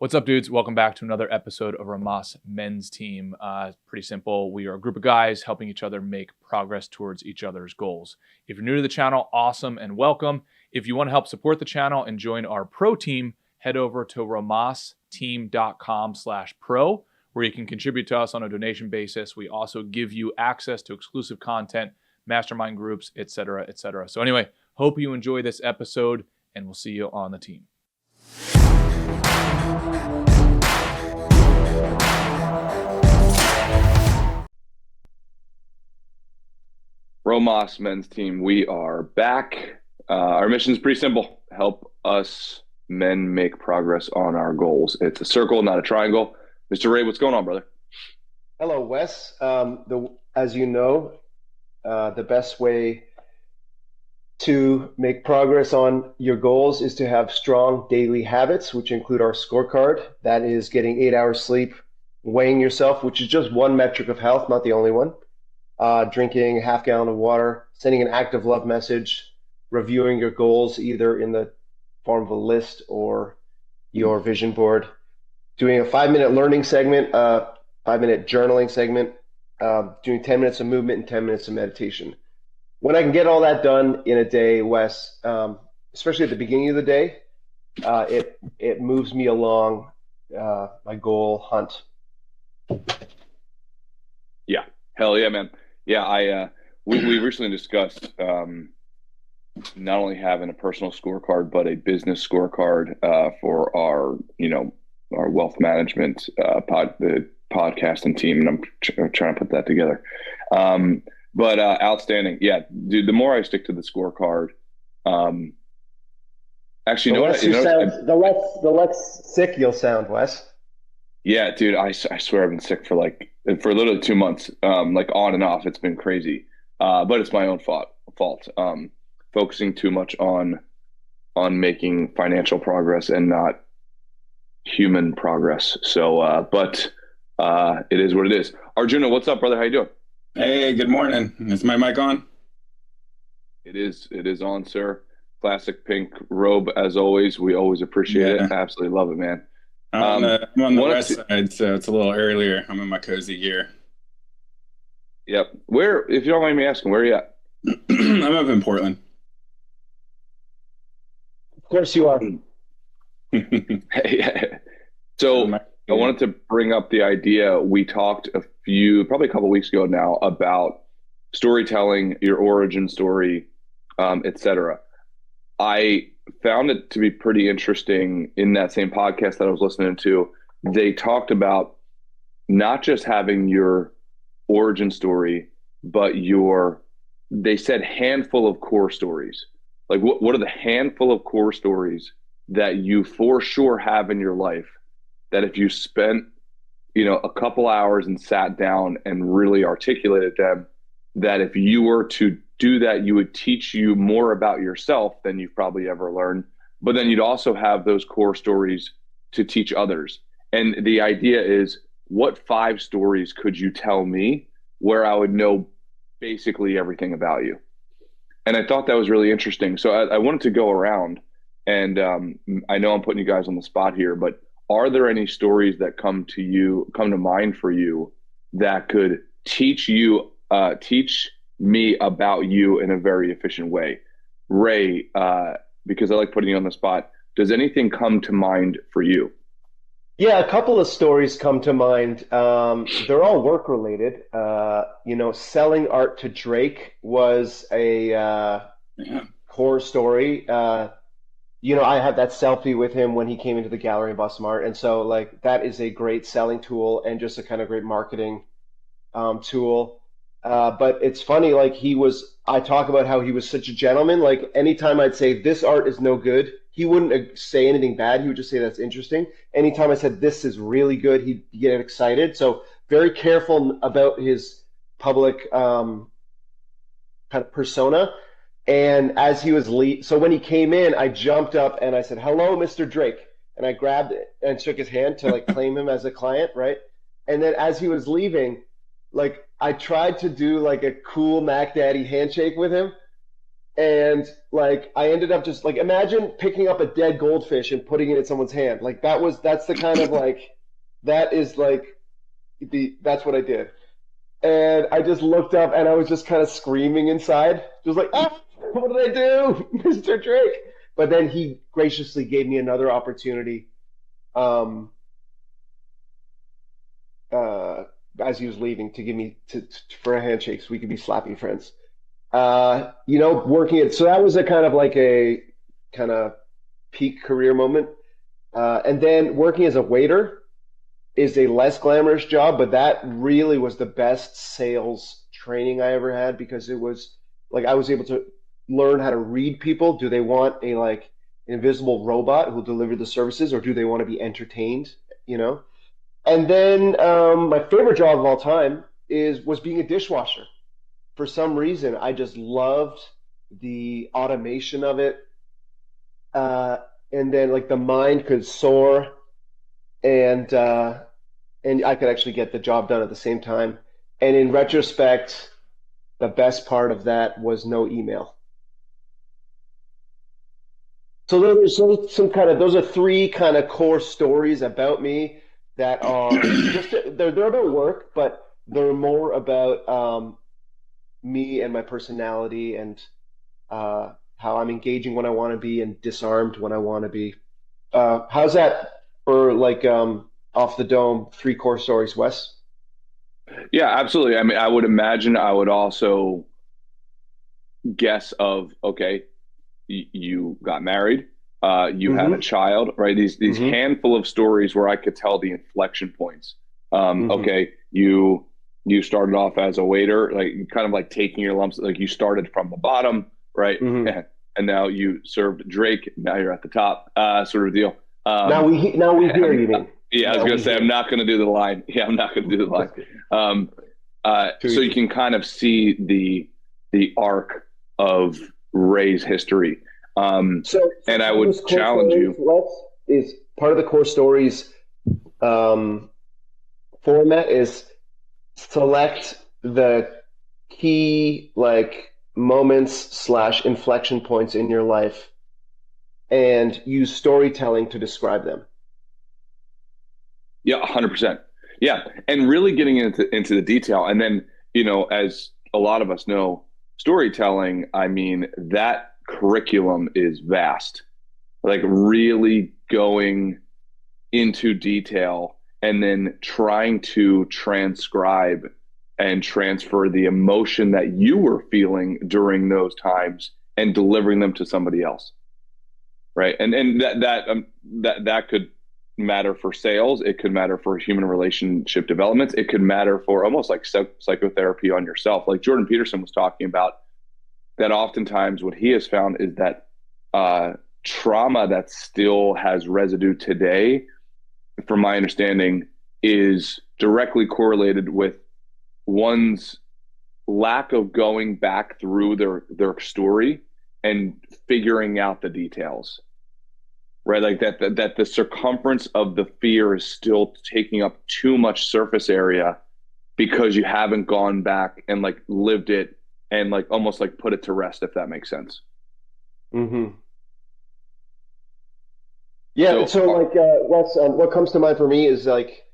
What's up, dudes? Welcome back to another episode of Rhomas Men's Team. Pretty simple. We are a group of guys helping each other make progress towards each other's goals. If you're new to the channel, awesome and welcome. If you want to help support the channel and join our pro team, head over to rhomasteam.com/pro, where you can contribute to us on a donation basis. We also give you access to exclusive content, mastermind groups, etc., etc. So anyway, hope you enjoy this episode, and we'll see you on the team. Rhomas Men's Team, we are back. Our mission is pretty simple. Help us men make progress on our goals. It's a circle, not a triangle. Mr. Ray, what's going on, brother? Hello, Wes. As you know, the best way to make progress on your goals is to have strong daily habits, which include our scorecard. That is getting 8 hours sleep, weighing yourself, which is just one metric of health, not the only one. Drinking a half gallon of water, sending an act of love message, reviewing your goals either in the form of a list or your vision board, doing a 5-minute learning segment, 5-minute journaling segment, doing 10 minutes of movement and 10 minutes of meditation. When I can get all that done in a day, Wes, especially at the beginning of the day, it moves me along my goal hunt. Yeah, hell yeah, man. Yeah, we recently discussed not only having a personal scorecard, but a business scorecard for our wealth management the podcasting team, and I'm trying to put that together. But outstanding, yeah, dude. The more I stick to the scorecard, actually, the less sick you'll sound, Wes. Yeah, dude, I swear I've been sick for literally 2 months, like on and off. It's been crazy, but it's my own fault. Focusing too much on making financial progress and not human progress. So, but it is what it is. Arjuna, what's up, brother? How you doing? Hey, good morning. Is my mic on? It is on, sir. Classic pink robe, as always. We always appreciate it. Absolutely love it, man. I'm on the west side, so it's a little earlier. I'm in my cozy gear. Yep. Where, if you don't mind me asking, where are you at? I'm up in Portland. Of course you are. So I wanted to bring up the idea. We talked probably a couple weeks ago now, about storytelling, your origin story, etc. I found it to be pretty interesting in that same podcast that I was listening to. They talked about not just having your origin story, but they said handful of core stories. Like what are the handful of core stories that you for sure have in your life that if you spent, a couple hours and sat down and really articulated them, that if you were to do that, you would teach you more about yourself than you've probably ever learned. But then you'd also have those core stories to teach others. And the idea is, what 5 stories could you tell me where I would know basically everything about you? And I thought that was really interesting. So I wanted to go around, and I know I'm putting you guys on the spot here, but are there any stories that come to mind for you that could teach me about you in a very efficient way? Ray, because I like putting you on the spot, does anything come to mind for you? Yeah, a couple of stories come to mind. They're all work related. Selling art to Drake was a core story. I had that selfie with him when he came into the gallery in Boston Art. And so that is a great selling tool and just a kind of great marketing tool. But it's funny, I talk about how he was such a gentleman. Like anytime I'd say this art is no good, he wouldn't say anything bad. He would just say that's interesting. Anytime I said this is really good, he'd get excited. So very careful about his public kind of persona. And as he was so when he came in, I jumped up and I said, "Hello, Mr. Drake." And I grabbed it and shook his hand to claim him as a client, right? And then as he was leaving, I tried to do a cool Mac Daddy handshake with him, And like I ended up just like imagine picking up a dead goldfish and putting it in someone's hand. Like that's the kind of like that is like that's what I did. And I just looked up and I was just kind of screaming inside. Just like, ah, what did I do, Mr. Drake? But then he graciously gave me another opportunity uh, as he was leaving to give me for a handshake so we could be slapping friends. Working it. So that was a kind of like a kind of peak career moment. And then working as a waiter is a less glamorous job, but that really was the best sales training I ever had because it was like I was able to learn how to read people. Do they want a like invisible robot who'll deliver the services, or do they want to be entertained? You know. And then my favorite job of all time was being a dishwasher. For some reason, I just loved the automation of it. Uh, and then like the mind could soar and I could actually get the job done at the same time. And in retrospect, the best part of that was no email. So those are three kind of core stories about me that are just they're about work, but they're more about me and my personality and how I'm engaging when I want to be and disarmed when I want to be. How's that for like off the dome, three core stories, Wes? Yeah, absolutely. I mean, I would imagine I would also guess of okay, you got married, you had a Mm-hmm. child, right? These Mm-hmm. handful of stories where I could tell the inflection points. Mm-hmm. Okay, you started off as a waiter, like kind of like taking your lumps, like you started from the bottom, right? Mm-hmm. And now you served Drake. Now you're at the top, sort of deal. Now we hear you, man. Yeah, I was Now gonna we say hear. I'm not gonna do the line. Yeah, I'm not gonna do the line. Um, Too so you easy. can kind of see the arc of Ray's history. So And I part of would this core challenge stories, you. Wes, is part of the core stories um, format is select the key like moments slash inflection points in your life and use storytelling to describe them. Yeah, 100%. Yeah, and really getting into the detail, and then as a lot of us know, storytelling. I mean, that curriculum is vast. Like really going into detail and then trying to transcribe and transfer the emotion that you were feeling during those times and delivering them to somebody else, right? And that could matter for sales. It could matter for human relationship developments. It could matter for almost like psychotherapy on yourself. Like Jordan Peterson was talking about, that oftentimes what he has found is that trauma that still has residue today, from my understanding, is directly correlated with one's lack of going back through their story and figuring out the details, right? Like that the circumference of the fear is still taking up too much surface area because you haven't gone back and like lived it and like almost like put it to rest, if that makes sense. Mm-hmm. Yeah, and So so like Wes, what comes to mind for me is like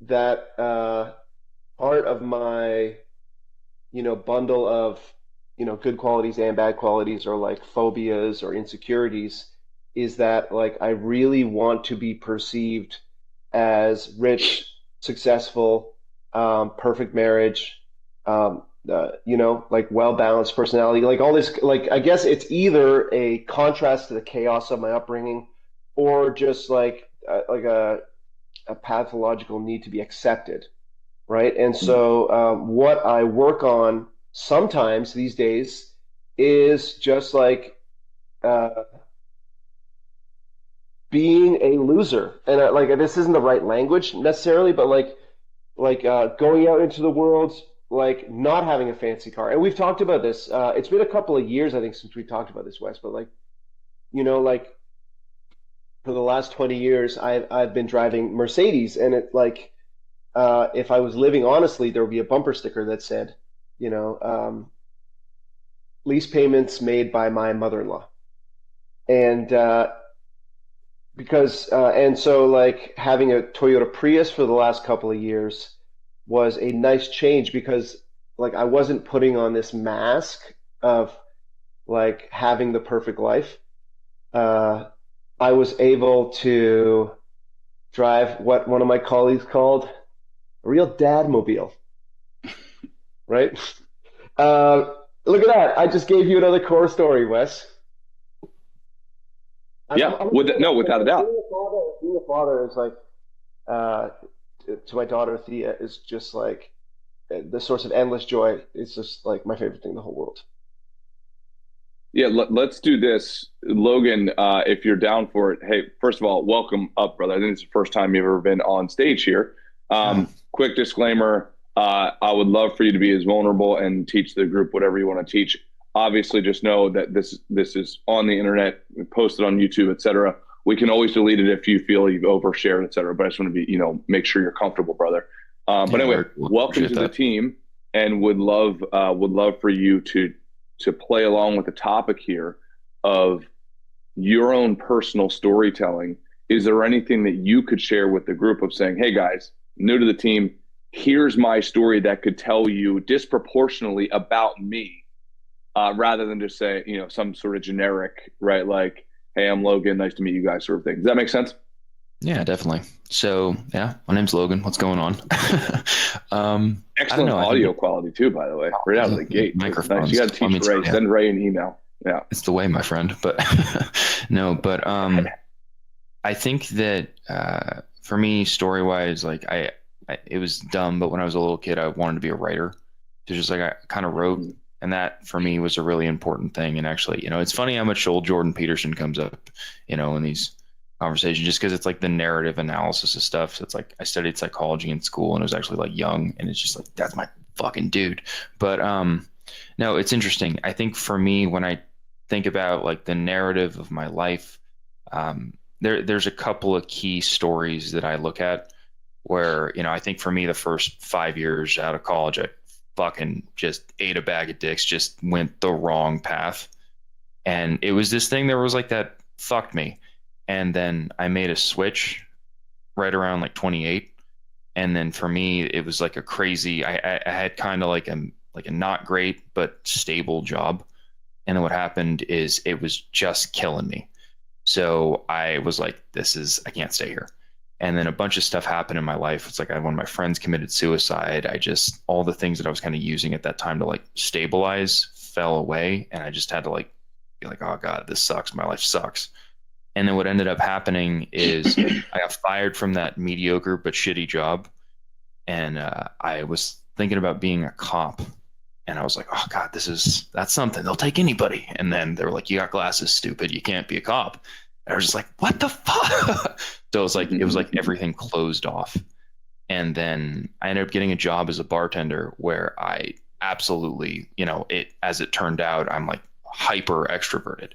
that part of my bundle of good qualities and bad qualities or like phobias or insecurities is that like I really want to be perceived as rich, successful, perfect marriage, like well balanced personality, like all this. Like I guess it's either a contrast to the chaos of my upbringing, or just like a pathological need to be accepted, right? And so what I work on sometimes these days is just like uh, being a loser, and like this isn't the right language necessarily, but going out into the world, like not having a fancy car. And we've talked about this. It's been a couple of years, I think, since we talked about this, Wes. But like for the last 20 years, I've been driving Mercedes, and it like if I was living honestly, there would be a bumper sticker that said, you know, um, lease payments made by my mother-in-law. And so like having a Toyota Prius for the last couple of years was a nice change because like I wasn't putting on this mask of like having the perfect life. I was able to drive what one of my colleagues called a real dad mobile, right? Look at that. I just gave you another core story, Wes. Without a doubt. Being a father is like, to my daughter Thea, is just like the source of endless joy. It's just like my favorite thing in the whole world. Yeah, let's do this. Logan, if you're down for it, hey, first of all, welcome up, brother. I think it's the first time you've ever been on stage here. Quick disclaimer, I would love for you to be as vulnerable and teach the group whatever you want to teach. Obviously, just know that this is on the internet, posted on YouTube, etc. We can always delete it if you feel you've overshared, etc. But I just want to be, make sure you're comfortable, brother. But anyway, welcome to the team, and would love for you to play along with the topic here of your own personal storytelling. Is there anything that you could share with the group of saying, hey guys, new to the team, here's my story that could tell you disproportionately about me, rather than just say, some sort of generic, right? Like, hey, I'm Logan, nice to meet you guys, sort of thing. Does that make sense? Yeah, definitely. So yeah, my name's Logan. What's going on? Excellent audio quality too, by the way, right out of the gate. Microphones. Nice. You got to teach Ray. Yeah. Send Ray an email. Yeah, it's the way, my friend. But I think that for me, story wise, like I it was dumb, but when I was a little kid, I wanted to be a writer. So just like I kind of wrote, and that for me was a really important thing. And actually, it's funny how much old Jordan Peterson comes up, in these conversations, just because it's like the narrative analysis of stuff. So it's like I studied psychology in school, and it was actually like young, and it's just like that's my fucking dude. But no, it's interesting. I think for me, when I think about like the narrative of my life, there's a couple of key stories that I look at where, I think for me, the first 5 years out of college, I fucking just ate a bag of dicks, just went the wrong path. And it was this thing that was like that fucked me. And then I made a switch right around like 28. And then for me, it was like a crazy, I had kind of like a not great, but stable job. And then what happened is it was just killing me. So I was like, I can't stay here. And then a bunch of stuff happened in my life. It's like one of my friends committed suicide. All the things that I was kind of using at that time to like stabilize fell away. And I just had to like be like, oh God, this sucks. My life sucks. And then what ended up happening is I got fired from that mediocre but shitty job. And I was thinking about being a cop. And I was like, oh God, that's something. They'll take anybody. And then they were like, you got glasses, stupid. You can't be a cop. And I was just like, what the fuck? So it was like everything closed off. And then I ended up getting a job as a bartender where I absolutely, as it turned out, I'm like hyper extroverted.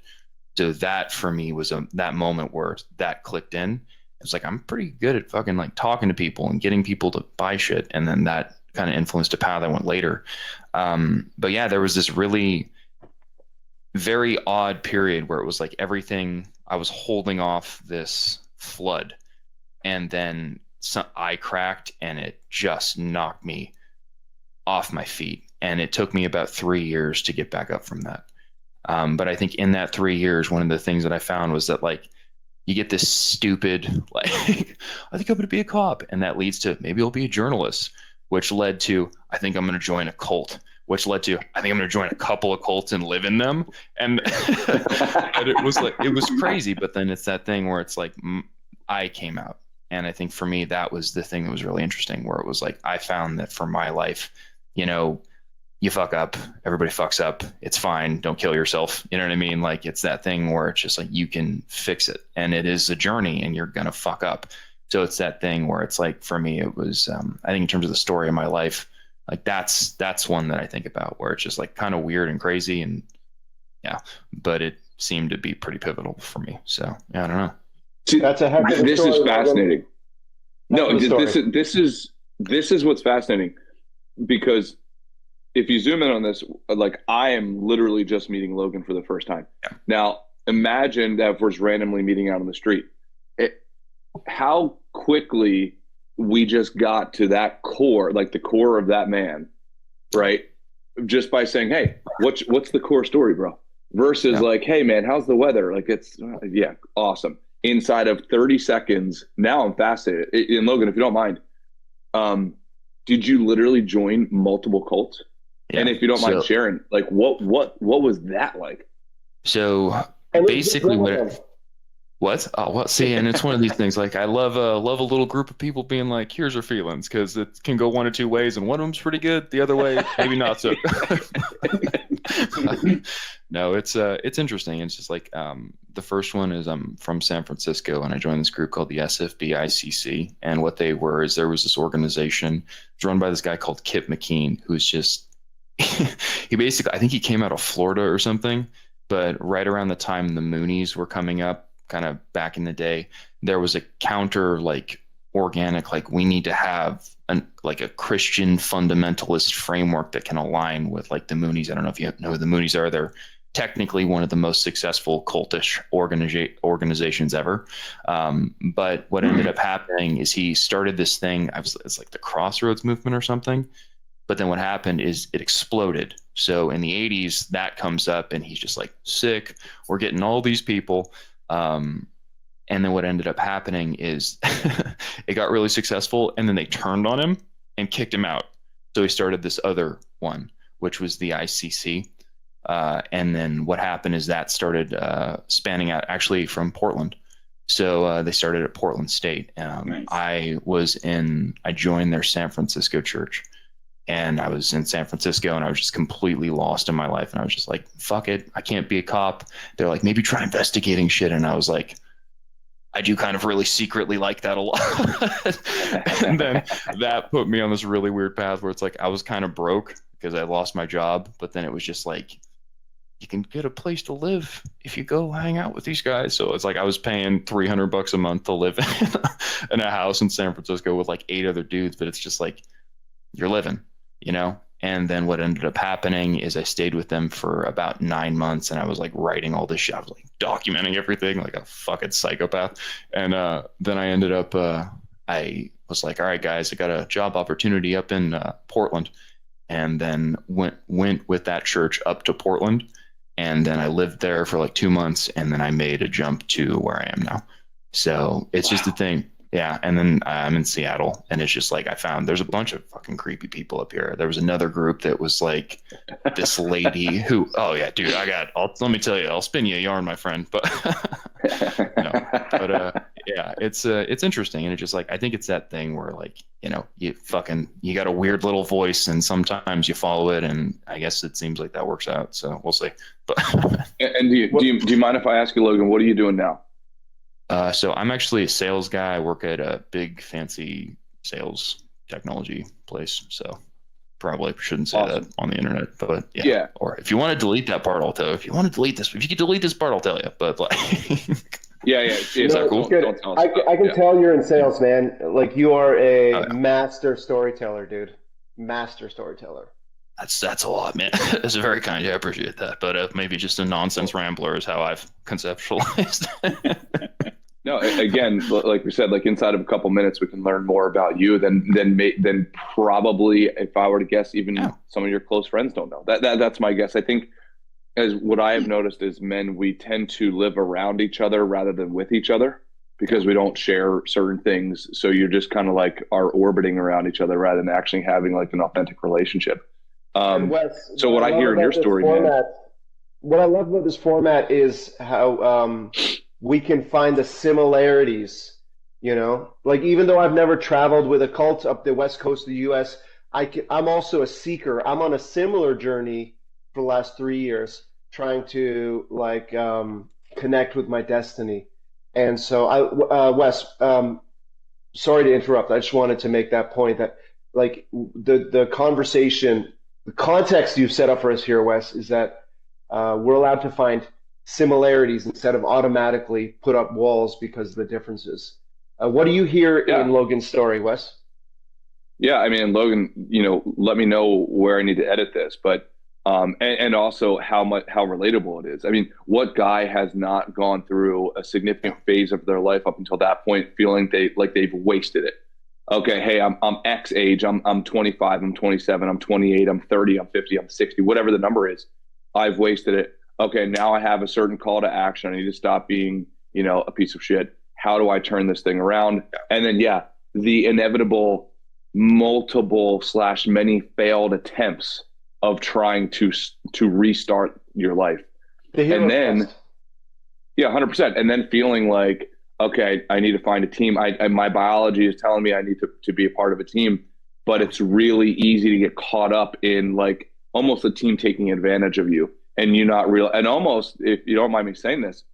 So that for me was that moment where that clicked in. It's like, I'm pretty good at fucking like talking to people and getting people to buy shit. And then that kind of influenced a path I went later. But yeah, there was this really very odd period where it was like everything, I was holding off this flood, and then I cracked and it just knocked me off my feet. And it took me about 3 years to get back up from that. But I think in that 3 years, one of the things that I found was that like, you get this stupid, like, I think I'm going to be a cop. And that leads to maybe I'll be a journalist, which led to, I think I'm going to join a cult, which led to, I think I'm going to join a couple of cults and live in them. And, and it was crazy. But then it's that thing where it's like, I came out. And I think for me, that was the thing that was really interesting, where it was like, I found that for my life, you fuck up, everybody fucks up. It's fine. Don't kill yourself. You know what I mean? Like, it's that thing where it's just like, you can fix it, and it is a journey, and you're going to fuck up. So it's that thing where it's like, for me, it was, I think in terms of the story of my life, like that's one that I think about, where it's just like kind of weird and crazy, and yeah, but it seemed to be pretty pivotal for me. So yeah, I don't know. See, that's a heck of a this story, is fascinating. No, this is what's fascinating, because if you zoom in on this, like I am literally just meeting Logan for the first time. Yeah. Now, imagine that if we're just randomly meeting out on the street, how quickly we just got to that core, like the core of that man, right? Just by saying, "Hey, what's the core story, bro?" Versus like, "Hey, man, how's the weather?" Like, it's awesome. Inside of 30 seconds, now I'm fascinated. And Logan, if you don't mind, did you literally join multiple cults? Yeah. And if you don't mind sharing, like, what was that like? So basically, what? Oh, well, see, and it's one of these things. Like, I love a little group of people being like, "Here's our feelings," because it can go one of two ways, and one of them's pretty good. The other way, maybe not so. No, it's interesting. It's just like the first one is I'm from San Francisco, and I joined this group called the SFBICC. And what they were is there was this organization run by this guy called Kip McKean, who's just he basically, I think he came out of Florida or something. But right around the time the Moonies were coming up, kind of back in the day, there was a counter like organic, like we need to have like a Christian fundamentalist framework that can align with like the Moonies. I don't know if you know who the Moonies are. They're technically one of the most successful cultish organizations ever. But what ended up happening is he started this thing. It's like the Crossroads movement or something. But then what happened is it exploded. So in the 80s, that comes up and he's just like, sick. We're getting all these people. And then what ended up happening is it got really successful. And then they turned on him and kicked him out. So he started this other one, which was the ICC. And then what happened is that started spanning out actually from Portland. So they started at Portland State. Nice. I joined their San Francisco church. And I was in San Francisco and I was just completely lost in my life. And I was just like, fuck it. I can't be a cop. They're like, maybe try investigating shit. And I was like, I do kind of really secretly like that a lot. And then that put me on this really weird path where it's like, I was kind of broke because I lost my job. But then it was just like, you can get a place to live if you go hang out with these guys. So it's like, I was paying $300 a month to live in a house in San Francisco with like 8 other dudes. But it's just like, you're living. You know? And then what ended up happening is I stayed with them for about 9 months and I was like writing all this shit. I was like documenting everything like a fucking psychopath. And then I ended up, I was like, all right, guys, I got a job opportunity up in Portland. And then went with that church up to Portland. And then I lived there for like 2 months. And then I made a jump to where I am now. So it's just a thing. Yeah, and then I'm in Seattle, and it's just like I found there's a bunch of fucking creepy people up here. There was another group that was like this lady who, oh yeah, dude, let me tell you, I'll spin you a yarn, my friend. But yeah, it's interesting, and it's just like I think it's that thing where like you got a weird little voice, and sometimes you follow it, and I guess it seems like that works out. So we'll see. But and do you mind if I ask you, Logan, what are you doing now? So I'm actually a sales guy. I work at a big fancy sales technology place. So probably shouldn't say that on the internet, but yeah. Or if you want to delete that part, I'll tell you. If you want to delete this, if you could delete this part, I'll tell you. But like, is that cool? I can tell you're in sales, man. Like you are a master storyteller, dude. Master storyteller. That's a lot, man. That's very kind. Yeah, I appreciate that. But maybe just a nonsense rambler is how I've conceptualized. No, again, like we said, like inside of a couple minutes, we can learn more about you than probably, if I were to guess, even some of your close friends don't know. That's my guess. I think as what I have noticed is men, we tend to live around each other rather than with each other because we don't share certain things. So you're just kind of like are orbiting around each other rather than actually having like an authentic relationship. Wes, so what I hear in your story, man, what I love about this format is how we can find the similarities, like even though I've never traveled with a cult up the West Coast of the US, I'm also a seeker. I'm on a similar journey for the last 3 years, trying to like connect with my destiny. And so Wes, sorry to interrupt. I just wanted to make that point that like the conversation, the context you've set up for us here, Wes, is that we're allowed to find similarities instead of automatically put up walls because of the differences. What do you hear in Logan's story, Wes? Yeah, I mean, Logan, let me know where I need to edit this, but and also how relatable it is. I mean, what guy has not gone through a significant phase of their life up until that point, feeling they've wasted it? Okay, hey, I'm X age, I'm 25, I'm 27, I'm 28, I'm 30, I'm 50, I'm 60, whatever the number is, I've wasted it. Okay, now I have a certain call to action. I need to stop being, a piece of shit. How do I turn this thing around? And then, yeah, the inevitable multiple slash many failed attempts of trying to restart your life. The And hero then test. yeah, 100%. And then feeling like, okay, I need to find a team. My biology is telling me I need to be a part of a team, but it's really easy to get caught up in like almost a team taking advantage of you, and you not real, and almost, if you don't mind me saying this,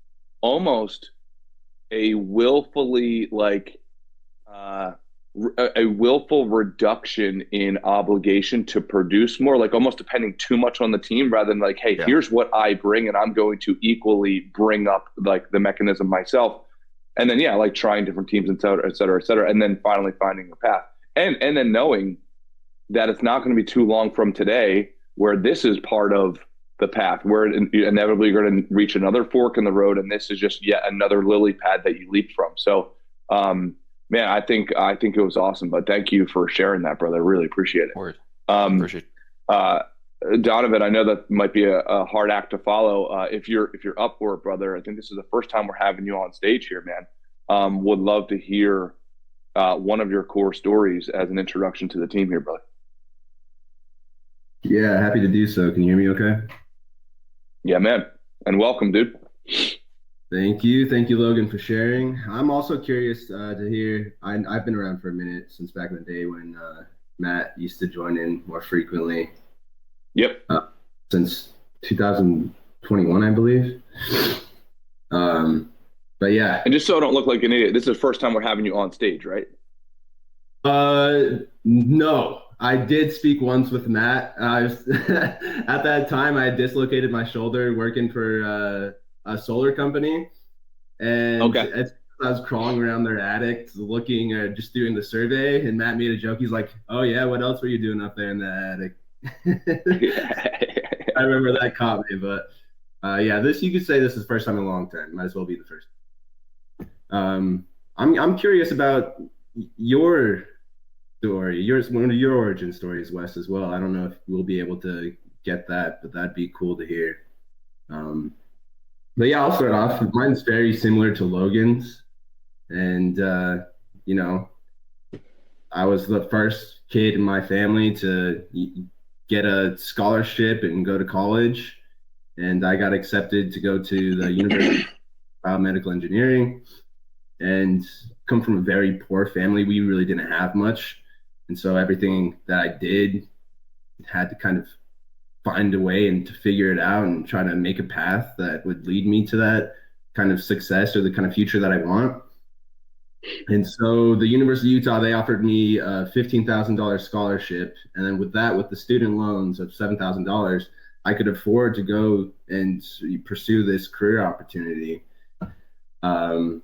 almost a willfully like uh, a willful reduction in obligation to produce more, like almost depending too much on the team rather than like, hey, Yeah. here's what I bring, and I'm going to equally bring up like the mechanism myself. And then, yeah, like trying different teams, et cetera, et cetera, et cetera. And then finally finding a path. And then knowing that it's not going to be too long from today where this is part of the path, where inevitably you're going to reach another fork in the road, and this is just yet another lily pad that you leap from. So, man, I think it was awesome. But thank you for sharing that, brother. I really appreciate it. Word. Um, Appreciate it. Donovan, I know that might be a hard act to follow. If you're up for it, brother, I think this is the first time we're having you on stage here, man. Would love to hear one of your core stories as an introduction to the team here, brother. Yeah, happy to do so. Can you hear me okay? Yeah, man. And welcome, dude. Thank you. Thank you, Logan, for sharing. I'm also curious to hear. I've been around for a minute since back in the day when Matt used to join in more frequently, Yep. since 2021, I believe. But yeah, And just so I don't look like an idiot, this is the first time we're having you on stage, right? no, I did speak once with Matt. I was at that time I had dislocated my shoulder working for a solar company, and Okay. I was crawling around their attic looking or just doing the survey, and Matt made a joke. He's like, "Oh yeah, what else were you doing up there in the attic?" I remember that caught me, but yeah, this you could say this is the first time in a long time. Might as well be the first. I'm curious about your story, one of your origin stories, Wes, as well. I don't know if we'll be able to get that, but that'd be cool to hear. Um, but yeah, I'll start off. Mine's very similar to Logan's, and you know, I was the first kid in my family to get a scholarship and go to college, and I got accepted to go to the University of Biomedical Engineering, and come from a very poor family. We really didn't have much, and so everything that I did had to kind of find a way and to figure it out and try to make a path that would lead me to that kind of success or the kind of future that I want. And so the University of Utah, they offered me a $15,000 scholarship. And then with that, with the student loans of $7,000, I could afford to go and pursue this career opportunity. And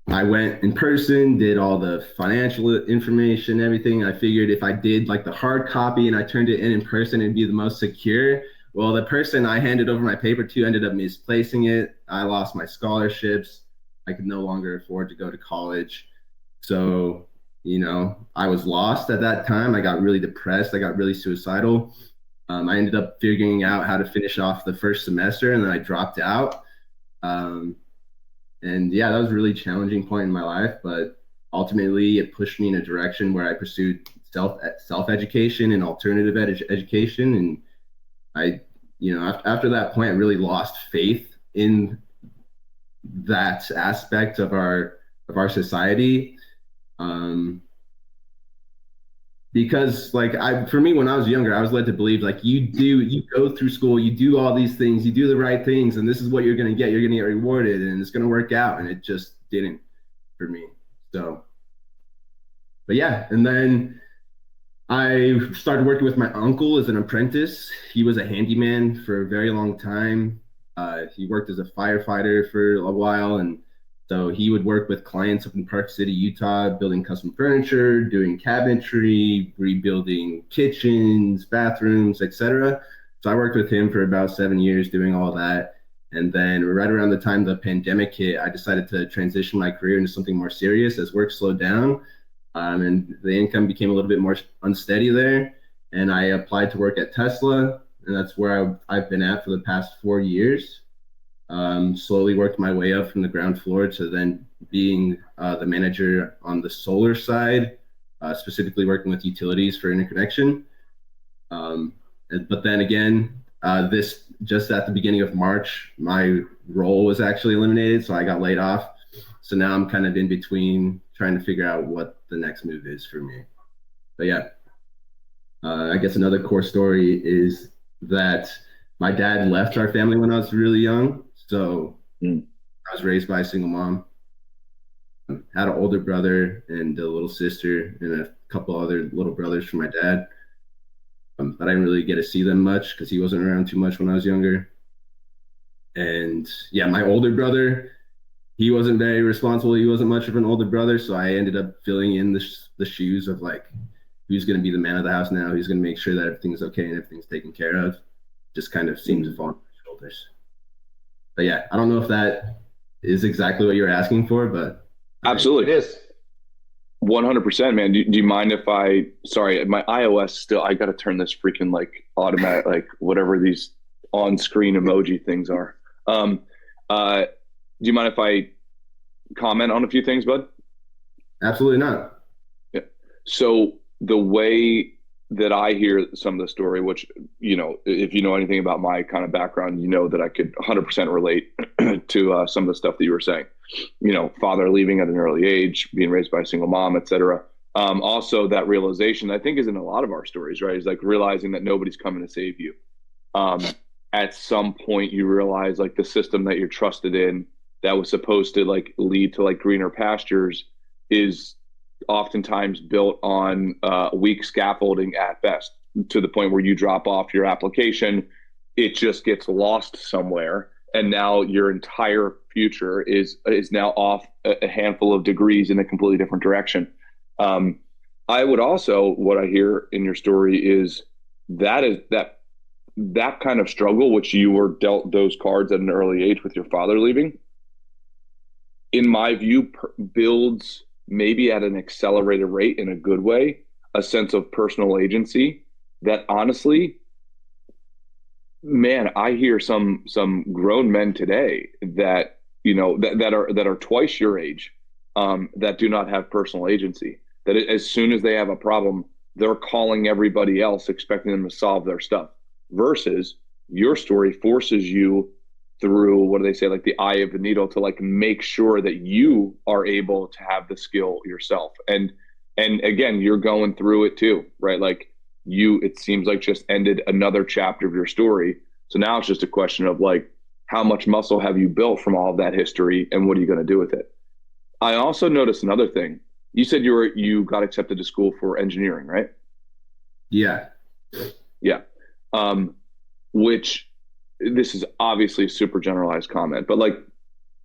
I went in person, did all the financial information, everything. I figured if I did like the hard copy and I turned it in person, it'd be the most secure. Well, the person I handed over my paper to ended up misplacing it. I lost my scholarships. I could no longer afford to go to college. So, I was lost at that time. I got really depressed. I got really suicidal. I ended up figuring out how to finish off the first semester, and then I dropped out. And yeah, that was a really challenging point in my life, but ultimately it pushed me in a direction where I pursued self education and alternative education. And I, after that point, I really lost faith in that aspect of our society. Because for me, when I was younger, I was led to believe like you go through school, you do all these things, you do the right things, and this is what you're going to get. You're going to get rewarded, and it's going to work out. And it just didn't for me. So, but yeah, and then I started working with my uncle as an apprentice. He was a handyman for a very long time. He worked as a firefighter for a while, and So he would work with clients up in Park City, Utah, building custom furniture, doing cabinetry, rebuilding kitchens, bathrooms, etc. So I worked with him for about 7 years doing all that. And then right around the time the pandemic hit, I decided to transition my career into something more serious as work slowed down. And the income became a little bit more unsteady there. And I applied to work at Tesla, and that's where I've been at for the past 4 years. Slowly worked my way up from the ground floor to then being the manager on the solar side, specifically working with utilities for interconnection. Um, but then again, this just at the beginning of March, my role was actually eliminated, so I got laid off. So now I'm kind of in between trying to figure out what the next move is for me. But yeah, I guess another core story is that my dad left our family when I was really young. So I was raised by a single mom. Had an older brother and a little sister and a couple other little brothers from my dad. But I didn't really get to see them much because he wasn't around too much when I was younger. And yeah, my older brother, he wasn't very responsible. He wasn't much of an older brother. So I ended up filling in the shoes of like, who's going to be the man of the house now? Who's going to make sure that everything's okay and everything's taken care of? Just kind of seemed to fall on my shoulders. But yeah, I don't know if that is exactly what you're asking for, but absolutely it is. 100%, man. Do you mind if sorry, my iOS still, I got to turn this freaking like automatic, like whatever these on-screen emoji things are. Do you mind if I comment on a few things, bud? Absolutely not. Yeah. So the way that I hear some of the story, which, you know, if you know anything about my kind of background, you know that I could 100% relate to some of the stuff that you were saying. You know, father leaving at an early age, being raised by a single mom, et cetera. Also, that realization, I think, is in a lot of our stories, right? Is like realizing that nobody's coming to save you. At some point, you realize like the system that you're trusted in that was supposed to like lead to like greener pastures is oftentimes built on weak scaffolding at best, to the point where you drop off your application, it just gets lost somewhere, and now your entire future is now off a handful of degrees in a completely different direction. I would also, what I hear in your story is that kind of struggle, which you were dealt those cards at an early age with your father leaving, in my view, builds maybe at an accelerated rate in a good way, a sense of personal agency that honestly, man, I hear some grown men today that, you know, that are twice your age, that do not have personal agency. That as soon as they have a problem, they're calling everybody else, expecting them to solve their stuff. Versus your story forces you through, what do they say, like the eye of the needle, to like make sure that you are able to have the skill yourself. And again, you're going through it too, right? Like you, it seems like, just ended another chapter of your story. So now it's just a question of like, how much muscle have you built from all of that history, and what are you going to do with it? I also noticed another thing. You said you got accepted to school for engineering, right? Yeah. Yeah. Which, this is obviously a super generalized comment, but like,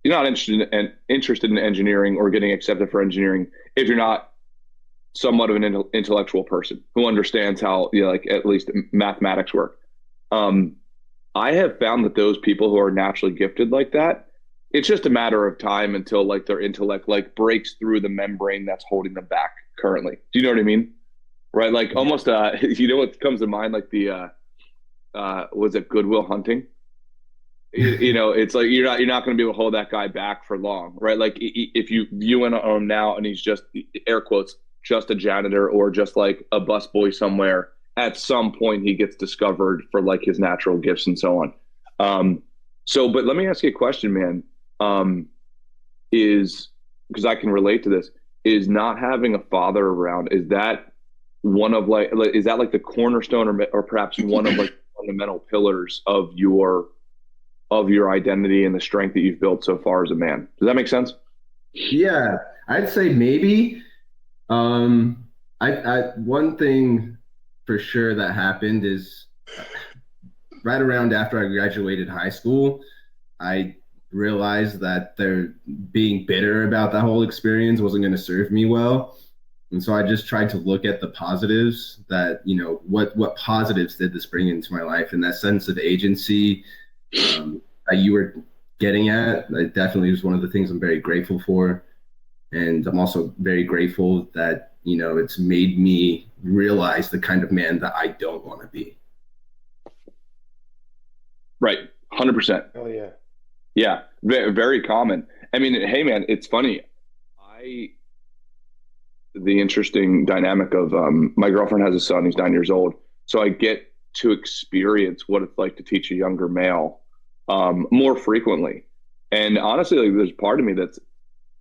you're not interested in engineering or getting accepted for engineering if you're not somewhat of an intellectual person who understands how, you know, like at least mathematics work. I have found that those people who are naturally gifted like that, it's just a matter of time until like their intellect like breaks through the membrane that's holding them back currently. Do you know what I mean? Right? Like almost, you know what comes to mind? Like the, was it Good Will Hunting? You know, it's like you're not going to be able to hold that guy back for long, right? Like if you view him on now and he's just, air quotes, just a janitor or just like a busboy somewhere, at some point he gets discovered for like his natural gifts and so on. So, but let me ask you a question, man. Is, because I can relate to this, is not having a father around, is that one of like is that like the cornerstone, or perhaps one of like fundamental pillars of your identity and the strength that you've built so far as a man? Does that make sense? Yeah, I'd say maybe. I one thing for sure that happened is right around after I graduated high school, I realized that they're being bitter about that whole experience wasn't going to serve me well. And so I just tried to look at the positives that, what positives did this bring into my life, and that sense of agency that you were getting at. That definitely was one of the things I'm very grateful for. And I'm also very grateful that, it's made me realize the kind of man that I don't want to be. Right. 100%. Oh, yeah. Yeah. Very, very common. I mean, hey, man, it's funny. The interesting dynamic of my girlfriend has a son, he's 9 years old. So I get to experience what it's like to teach a younger male more frequently. And honestly, like, there's part of me that's,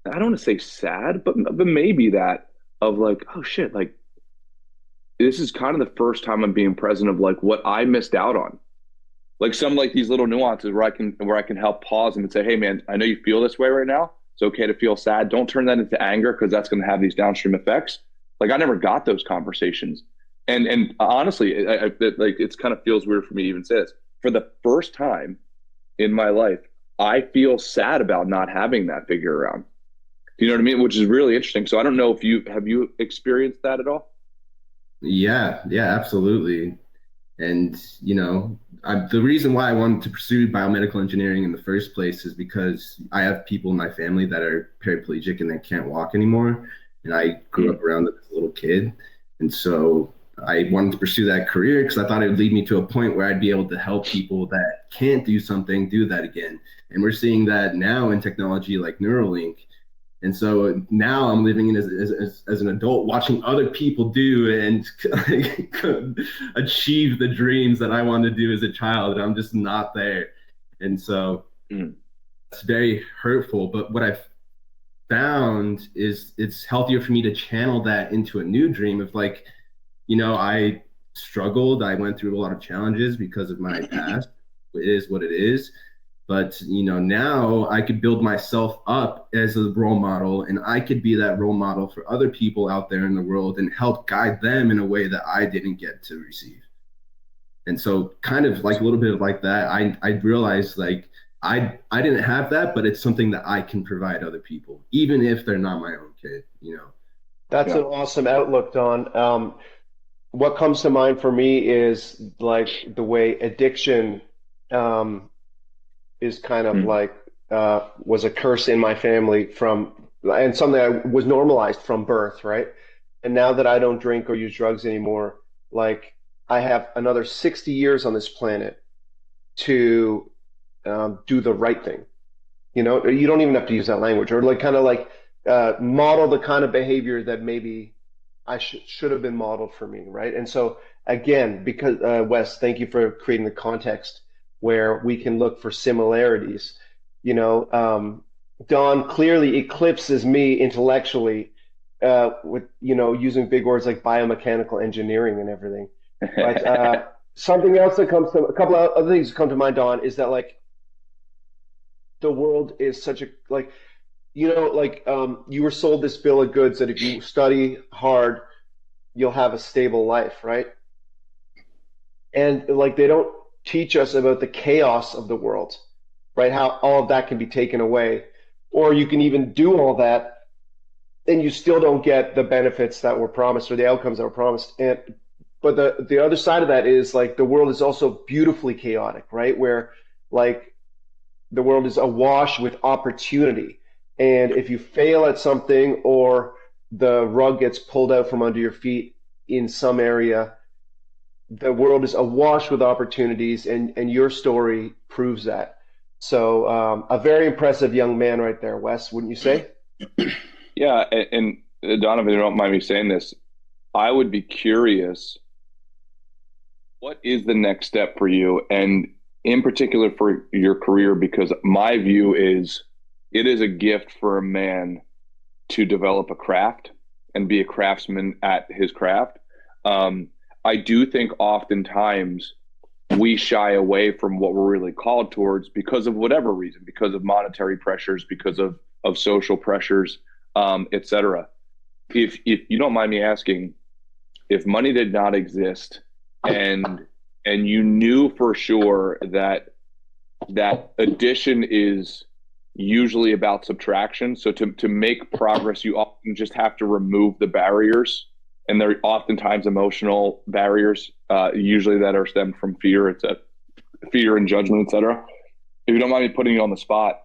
I don't want to say sad, but maybe that of like, oh shit, like this is kind of the first time I'm being present of like what I missed out on. Like some like these little nuances where I can help pause and say, hey man, I know you feel this way right now. It's okay to feel sad. Don't turn that into anger because that's going to have these downstream effects. Like I never got those conversations. And honestly, like it's kind of feels weird for me to even say this. For the first time in my life, I feel sad about not having that figure around. Do you know what I mean? Which is really interesting. So I don't know if have you experienced that at all? Yeah, absolutely. And, the reason why I wanted to pursue biomedical engineering in the first place is because I have people in my family that are paraplegic and they can't walk anymore. And I grew up around them as a little kid. And so I wanted to pursue that career because I thought it would lead me to a point where I'd be able to help people that can't do something do that again. And we're seeing that now in technology like Neuralink. And so now I'm living in as an adult, watching other people do and achieve the dreams that I wanted to do as a child, and I'm just not there. And so it's very hurtful. But what I've found is it's healthier for me to channel that into a new dream of like, I struggled. I went through a lot of challenges because of my past. It is what it is. But, now I could build myself up as a role model, and I could be that role model for other people out there in the world and help guide them in a way that I didn't get to receive. And so kind of like a little bit of like that, I realized like I didn't have that, but it's something that I can provide other people, even if they're not my own kid, That's an awesome outlook, Don. What comes to mind for me is like the way addiction is kind of like was a curse in my family and something that was normalized from birth, right? And now that I don't drink or use drugs anymore, like I have another 60 years on this planet to do the right thing. You don't even have to use that language, or like kind of like model the kind of behavior that maybe I should have been modeled for me, right? And so again, because Wes, thank you for creating the context where we can look for similarities. Don clearly eclipses me intellectually with using big words like biomechanical engineering and everything. But something else that comes to a couple of other things that come to mind, Don, is that like the world is such a like you were sold this bill of goods that if you study hard, you'll have a stable life, right? And like they don't teach us about the chaos of the world, right? How all of that can be taken away, or you can even do all that and you still don't get the benefits that were promised or the outcomes that were promised. But the other side of that is like the world is also beautifully chaotic, right? Where like the world is awash with opportunity. And if you fail at something or the rug gets pulled out from under your feet in some area, the world is awash with opportunities, and your story proves that. So a very impressive young man right there, Wes, wouldn't you say? Yeah, and Donovan, you don't mind me saying this, I would be curious, what is the next step for you, and in particular for your career? Because my view is it is a gift for a man to develop a craft and be a craftsman at his craft. I do think oftentimes we shy away from what we're really called towards because of whatever reason, because of monetary pressures, because of social pressures, etc. If you don't mind me asking, if money did not exist and you knew for sure that addition is usually about subtraction. So to make progress, you often just have to remove the barriers, and they're oftentimes emotional barriers, usually that are stemmed from fear. It's a fear and judgment, etc. If you don't mind me putting you on the spot,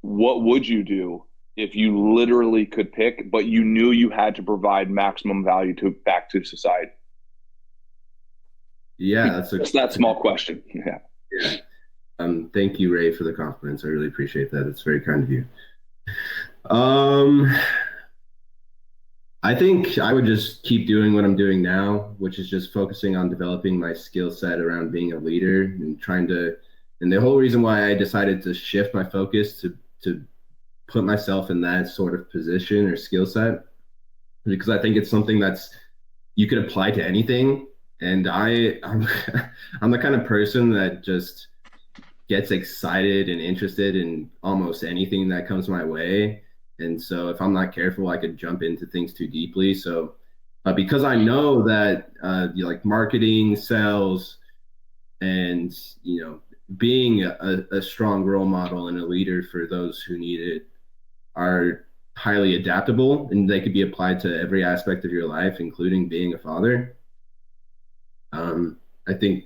what would you do if you literally could pick, but you knew you had to provide maximum value back to society? Yeah, that's that small question. Yeah. Yeah. Thank you, Ray, for the compliments. I really appreciate that. It's very kind of you. I think I would just keep doing what I'm doing now, which is just focusing on developing my skill set around being a leader and and the whole reason why I decided to shift my focus to put myself in that sort of position or skill set, because I think it's something you could apply to anything. And I'm I'm the kind of person that just gets excited and interested in almost anything that comes my way. And so if I'm not careful, I could jump into things too deeply. So because I know that like marketing, sales, and being a strong role model and a leader for those who need it are highly adaptable, and they could be applied to every aspect of your life, including being a father. I think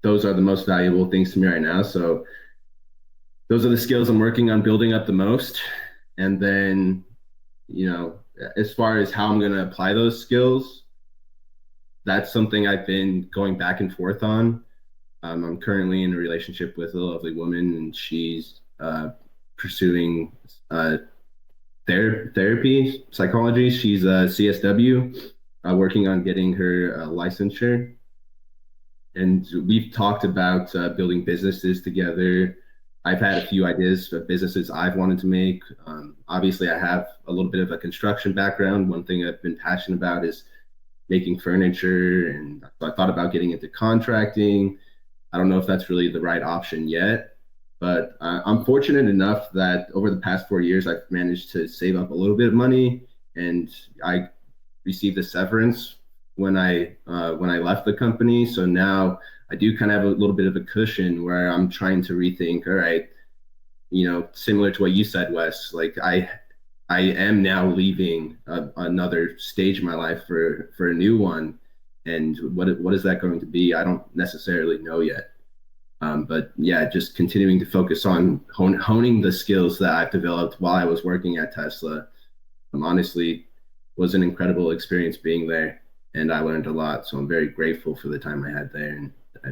those are the most valuable things to me right now. So those are the skills I'm working on building up the most. And then, as far as how I'm going to apply those skills, that's something I've been going back and forth on. I'm currently in a relationship with a lovely woman, and she's pursuing therapy, psychology. She's a CSW, working on getting her licensure. And we've talked about building businesses together. I've had a few ideas of businesses I've wanted to make. Obviously, I have a little bit of a construction background. One thing I've been passionate about is making furniture, and I thought about getting into contracting. I don't know if that's really the right option yet, but I'm fortunate enough that over the past 4 years, I've managed to save up a little bit of money, and I received a severance when I left the company. So now I do kind of have a little bit of a cushion where I'm trying to rethink. All right, similar to what you said, Wes. Like I am now leaving another stage of my life for a new one, and what is that going to be? I don't necessarily know yet. But yeah, just continuing to focus on honing the skills that I've developed while I was working at Tesla. Honestly, was an incredible experience being there, and I learned a lot. So I'm very grateful for the time I had there, and I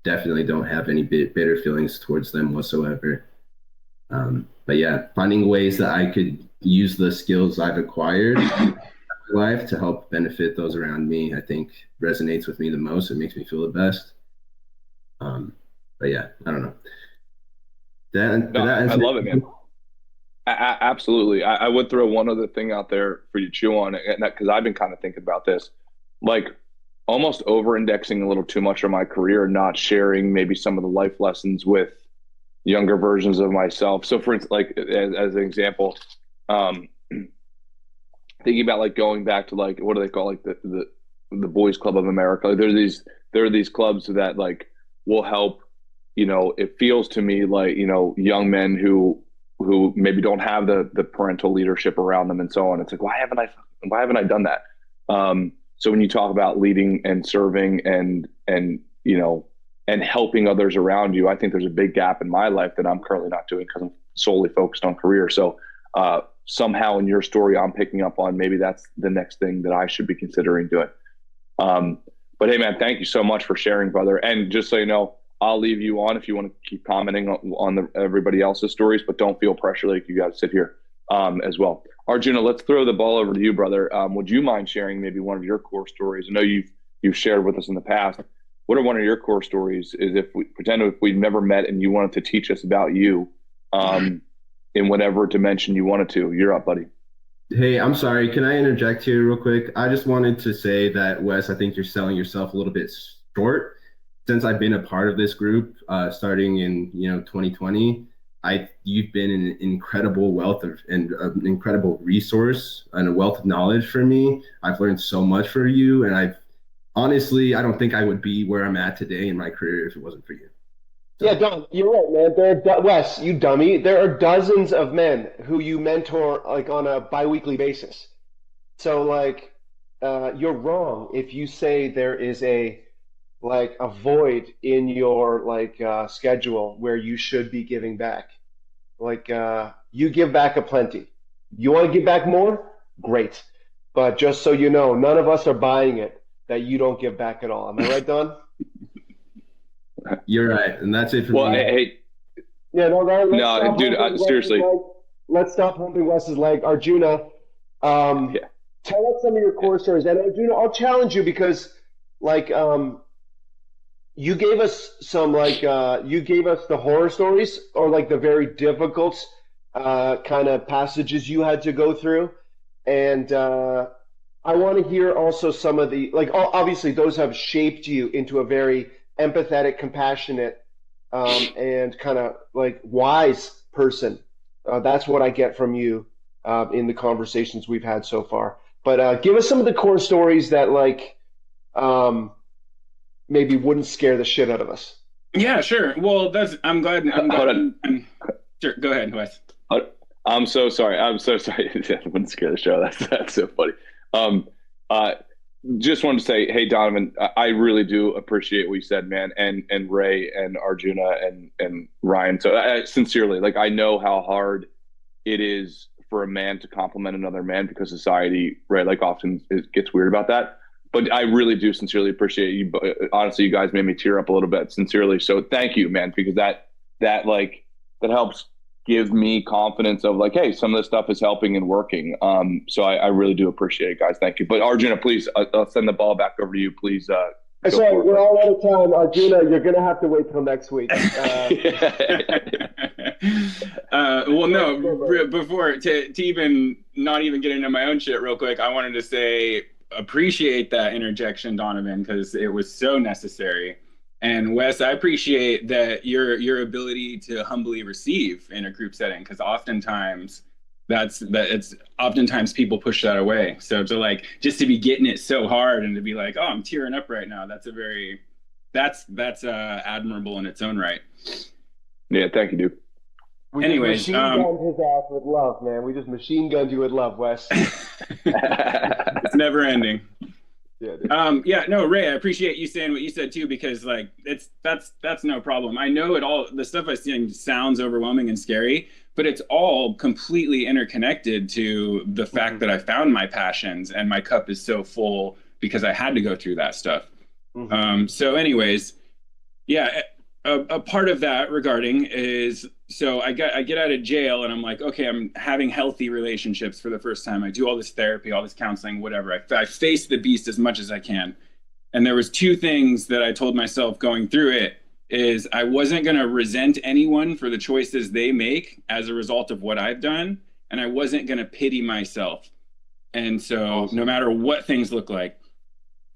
definitely don't have any bitter feelings towards them whatsoever. But yeah, finding ways that I could use the skills I've acquired in my life to help benefit those around me, I think resonates with me the most. It makes me feel the best. But yeah, I don't know. I love it, man. Absolutely. I would throw one other thing out there for you to chew on, because I've been kind of thinking about this, like almost over-indexing a little too much of my career, not sharing maybe some of the life lessons with younger versions of myself. So for instance, like as an example, thinking about like going back to like, what do they call, like the Boys Club of America? Like, there are these clubs that like will help, it feels to me like, young men who maybe don't have the parental leadership around them and so on. It's like, why haven't I done that? So when you talk about leading and serving and helping others around you, I think there's a big gap in my life that I'm currently not doing because I'm solely focused on career. So somehow in your story, I'm picking up on maybe that's the next thing that I should be considering doing. But hey, man, thank you so much for sharing, brother. And just so you know, I'll leave you on if you want to keep commenting on everybody else's stories, but don't feel pressure like you got to sit here as well. Arjuna, let's throw the ball over to you, brother. Would you mind sharing maybe one of your core stories? I know you've shared with us in the past. What are one of your core stories? Is if we've never met and you wanted to teach us about you in whatever dimension you wanted to. You're up, buddy. Hey, I'm sorry. Can I interject here real quick? I just wanted to say that, Wes, I think you're selling yourself a little bit short. Since I've been a part of this group, starting in 2020, you've been an incredible wealth and an incredible resource and a wealth of knowledge for me. I've learned so much from you, and honestly, I don't think I would be where I'm at today in my career if it wasn't for you. Yeah, Don, you're right, man. Wes, you dummy. There are dozens of men who you mentor like on a biweekly basis. So like, you're wrong if you say there is a void in your schedule where you should be giving back. You give back a plenty. You want to give back more? Great. But just so you know, none of us are buying it that you don't give back at all. Am I right, Don? You're right, and that's it for Well, me. hey, Yeah, no, dude, seriously. Let's stop humping Wes's leg. Arjuna, Yeah. tell us some of your core stories. And Arjuna, I'll challenge you because, you gave us you gave us the horror stories or like the very difficult kind of passages you had to go through, and I want to hear also some of the obviously those have shaped you into a very empathetic, compassionate, and kind of like wise person. That's what I get from you in the conversations we've had so far. But give us some of the core stories that maybe wouldn't scare the shit out of us. Yeah, sure. Well, I'm glad. Sure, go ahead, Wes. I'm so sorry. That wouldn't scare the show. That's so funny. Just wanted to say, hey, Donovan, I really do appreciate what you said, man, and Ray and Arjuna and Ryan. So sincerely, like, I know how hard it is for a man to compliment another man because society, right, like often gets weird about that. But I really do sincerely appreciate you. But honestly, you guys made me tear up a little bit, sincerely. So thank you, man, because that helps give me confidence of like, hey, some of this stuff is helping and working. So I really do appreciate it, guys. Thank you. But Arjuna, please, I'll send the ball back over to you. Please. Sorry, we're all out of time. Arjuna, you're going to have to wait till next week. Well, no, before to even not even get into my own shit real quick, I wanted to say appreciate that interjection, Donovan, because it was so necessary. And Wes, I appreciate that your ability to humbly receive in a group setting, because oftentimes oftentimes people push that away. So to like just to be getting it so hard and to be like, oh, I'm tearing up right now. That's admirable in its own right. Yeah, thank you, dude. We machine gunned his ass with love, man. We just machine gunned you with love, Wes. It's never ending. Yeah, no, Ray, I appreciate you saying what you said too, because like that's no problem. I know the stuff I saying sounds overwhelming and scary, but it's all completely interconnected to the fact that I found my passions and my cup is so full because I had to go through that stuff. So anyways, yeah, a part of that regarding is, so I get out of jail and I'm like, okay, I'm having healthy relationships for the first time. I do all this therapy, all this counseling, whatever. I face the beast as much as I can. And there was two things that I told myself going through it is I wasn't going to resent anyone for the choices they make as a result of what I've done. And I wasn't going to pity myself. And so no matter what things look like.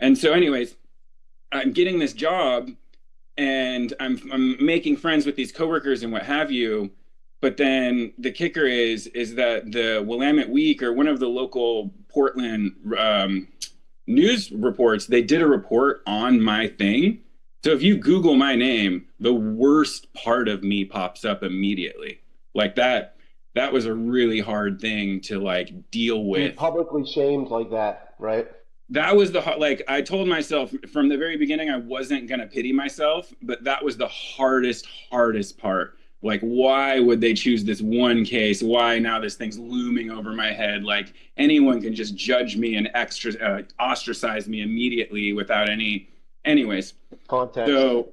And so anyways, I'm getting this job and I'm making friends with these coworkers and what have you. But then the kicker is that the Willamette Week or one of the local Portland news reports, they did a report on my thing. So if you Google my name, the worst part of me pops up immediately. Like that was a really hard thing to like deal with. Be publicly shamed like that, right? That was I told myself from the very beginning, I wasn't going to pity myself, but that was the hardest part. Like, why would they choose this one case? Why now this thing's looming over my head? Like anyone can just judge me and ostracize me immediately without any, anyways. Context. So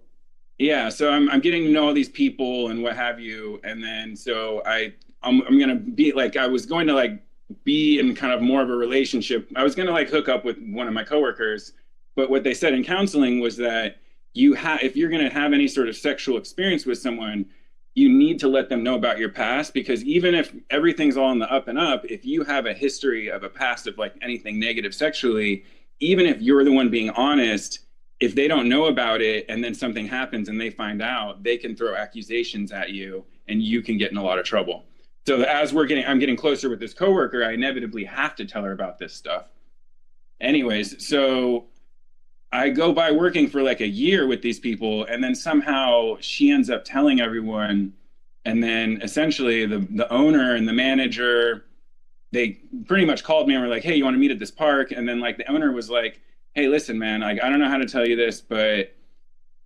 yeah, so I'm getting to know all these people and what have you. And then, so I'm going to be like, I was going to like, be in kind of more of a relationship. I was going to like hook up with one of my coworkers, but what they said in counseling was that if you're going to have any sort of sexual experience with someone, you need to let them know about your past, because even if everything's all on the up and up, if you have a history of a past of like anything negative sexually, even if you're the one being honest, if they don't know about it and then something happens and they find out, they can throw accusations at you and you can get in a lot of trouble. So as I'm getting closer with this coworker, I inevitably have to tell her about this stuff. Anyways, so I go by working for like a year with these people, and then somehow she ends up telling everyone, and then essentially the owner and the manager, they pretty much called me and were like, "Hey, you want to meet at this park?" And then like the owner was like, "Hey, listen, man, like I don't know how to tell you this, but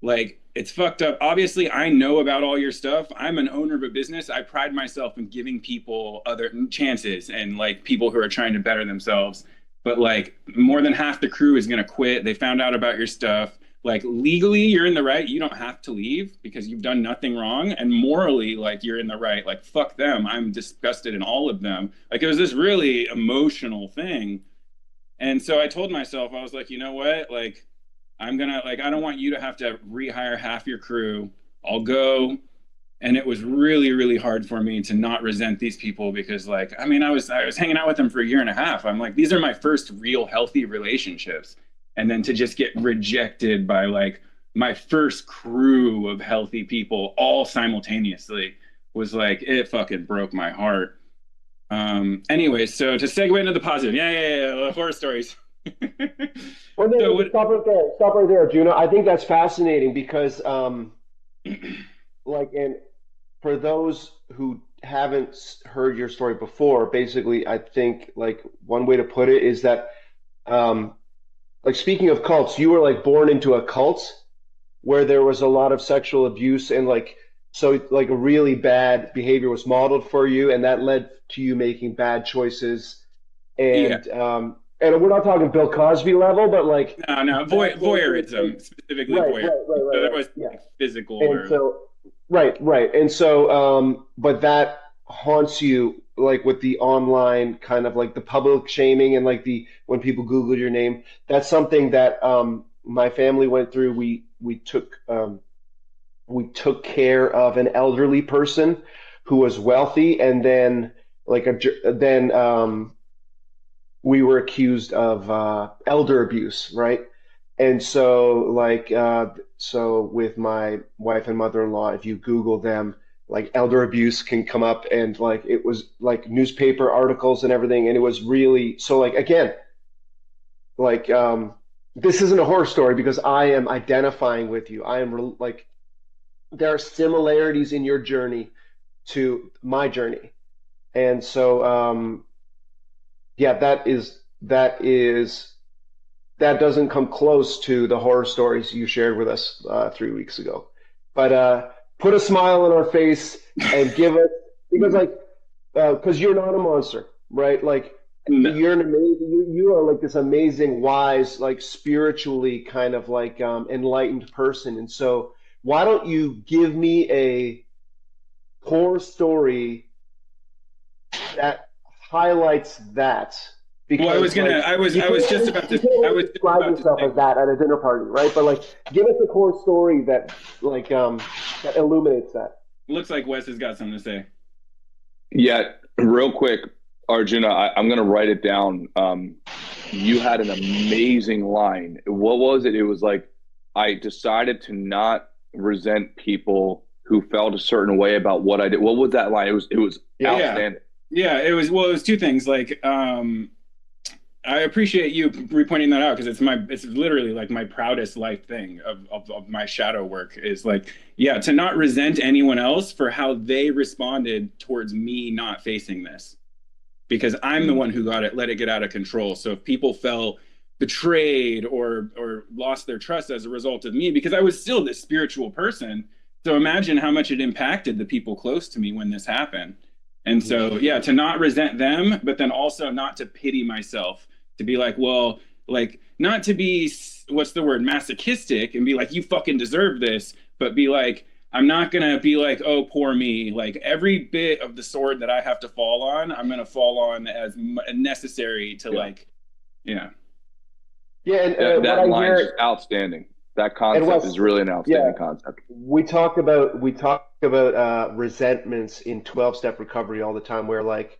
like it's fucked up. Obviously, I know about all your stuff. I'm an owner of a business. I pride myself in giving people other chances and like people who are trying to better themselves. But like more than half the crew is going to quit. They found out about your stuff. Like legally, you're in the right. You don't have to leave because you've done nothing wrong. And morally, like you're in the right. Like fuck them. I'm disgusted in all of them. Like it was this really emotional thing. And so I told myself, I was like, you know what? Like I'm gonna like I don't want you to have to rehire half your crew. I'll go. And it was really, really hard for me to not resent these people because like I mean I was hanging out with them for a year and a half. I'm like, these are my first real healthy relationships. And then to just get rejected by like my first crew of healthy people all simultaneously was like it fucking broke my heart. Anyway, so to segue into the positive, the horror stories. Well, no, So what, stop right there. Stop right there, Juno. I think that's fascinating because, like, and for those who haven't heard your story before, basically, I think like one way to put it is that, um, like, speaking of cults, you were like born into a cult where there was a lot of sexual abuse and like, so like a really bad behavior was modeled for you, and that led to you making bad choices yeah, and we're not talking Bill Cosby level, but like no, voyeurism, specifically voyeurism. So that was yeah. like physical And or so, right. And so, but that haunts you like with the online kind of like the public shaming and like the when people Google your name. That's something that my family went through. We took care of an elderly person who was wealthy, and then like then we were accused of elder abuse, right? And so, so with my wife and mother-in-law, if you Google them, like elder abuse can come up, and like it was like newspaper articles and everything, and it was really so. Like again, like this isn't a horror story because I am identifying with you. I am like there are similarities in your journey to my journey, and so yeah, that doesn't come close to the horror stories you shared with us 3 weeks ago. But put a smile on our face and give us because like because you're not a monster, right? Like no. you're an amazing you are like this amazing, wise, like spiritually kind of like enlightened person. And so why don't you give me a horror story that highlights that? Well, I was Because gonna, like I was just about to, I was just describe about to yourself say, as that at a dinner party, right? But like, give us a core story that like that illuminates that. looks like Wes has got something to say. Yeah, real quick, Arjuna, I'm going to write it down. You had an amazing line. What was it? It was like, I decided to not resent people who felt a certain way about what I did. What was that line? It was outstanding. Yeah, it was two things. Like, I appreciate you pointing that out because it's literally like my proudest life thing of my shadow work is like, yeah, to not resent anyone else for how they responded towards me not facing this. Because I'm the one who let it get out of control. So if people felt betrayed or lost their trust as a result of me, because I was still this spiritual person. So imagine how much it impacted the people close to me when this happened. And so, yeah, to not resent them, but then also not to pity myself, to be like, well, like not to be, what's the word, masochistic and be like, you fucking deserve this, but be like, I'm not going to be like, oh, poor me. Like every bit of the sword that I have to fall on, I'm going to fall on as necessary to like, yeah. Yeah, and that line is outstanding. That concept is really an outstanding concept. We talk about resentments in 12-step recovery all the time, where like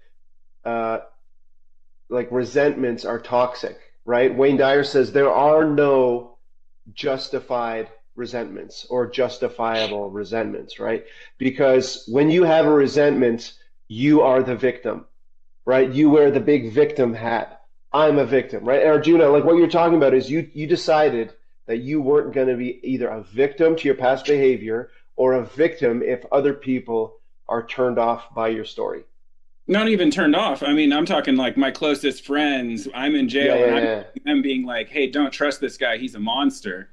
resentments are toxic, right? Wayne Dyer says there are no justified resentments or justifiable resentments, right? Because when you have a resentment, you are the victim, right? You wear the big victim hat. I'm a victim, right? And Arjuna, like what you're talking about is you decided that you weren't going to be either a victim to your past behavior or a victim if other people are turned off by your story? Not even turned off. I mean, I'm talking like my closest friends. I'm in jail and I'm being like, hey, don't trust this guy. He's a monster.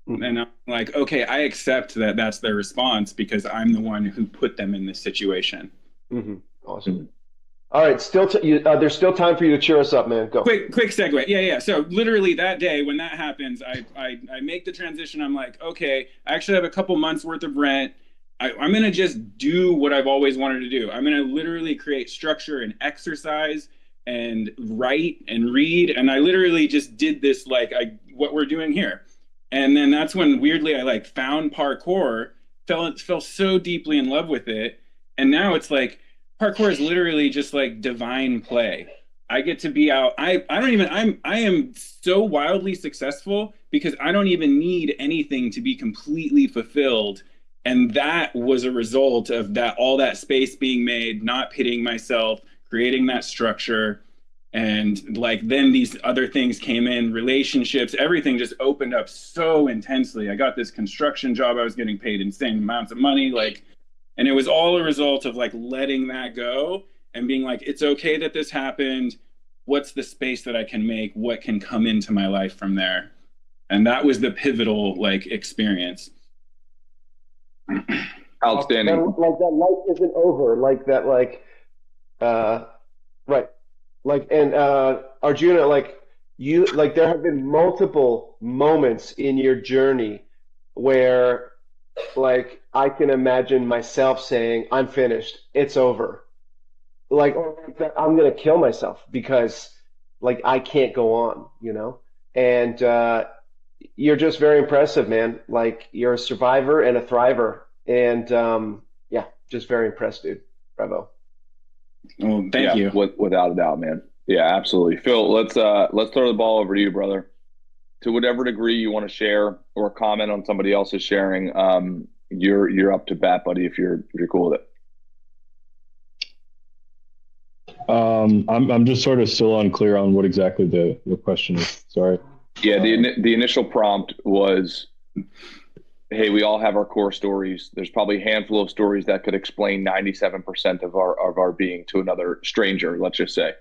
Mm-hmm. And I'm like, okay, I accept that that's their response because I'm the one who put them in this situation. Mm-hmm. Awesome. Mm-hmm. All right, there's still time for you to cheer us up, man. Go. Quick segue. Yeah. So literally that day when that happens, I make the transition. I'm like, okay, I actually have a couple months worth of rent. I'm going to just do what I've always wanted to do. I'm going to literally create structure and exercise and write and read. And I literally just did this like what we're doing here. And then that's when weirdly I like found parkour, fell so deeply in love with it. And now it's like parkour is literally just like divine play. I get to be out. I am so wildly successful because I don't even need anything to be completely fulfilled. And that was a result of that, all that space being made, not pitting myself, creating that structure. And like, then these other things came in, relationships, everything just opened up so intensely. I got this construction job. I was getting paid insane amounts of money. Like, and it was all a result of like letting that go and being like, it's okay that this happened. What's the space that I can make? What can come into my life from there? And that was the pivotal like experience. Outstanding. Like that life isn't over. Like that, right. Like, and Arjuna, like you, like there have been multiple moments in your journey where, like, I can imagine myself saying, "I'm finished. It's over." Like, or I'm gonna kill myself because, like, I can't go on. You know, and you're just very impressive, man. Like you're a survivor and a thriver, and yeah, just very impressed, dude. Bravo. Well, thank you. Without a doubt, man. Yeah, absolutely. Phil, let's throw the ball over to you, brother. To whatever degree you want to share or comment on somebody else's sharing, you're up to bat, buddy. If you're cool with it. I'm just sort of still unclear on what exactly the question is. Sorry. Yeah, the initial prompt was, hey, we all have our core stories. There's probably a handful of stories that could explain 97% of our being to another stranger, let's just say.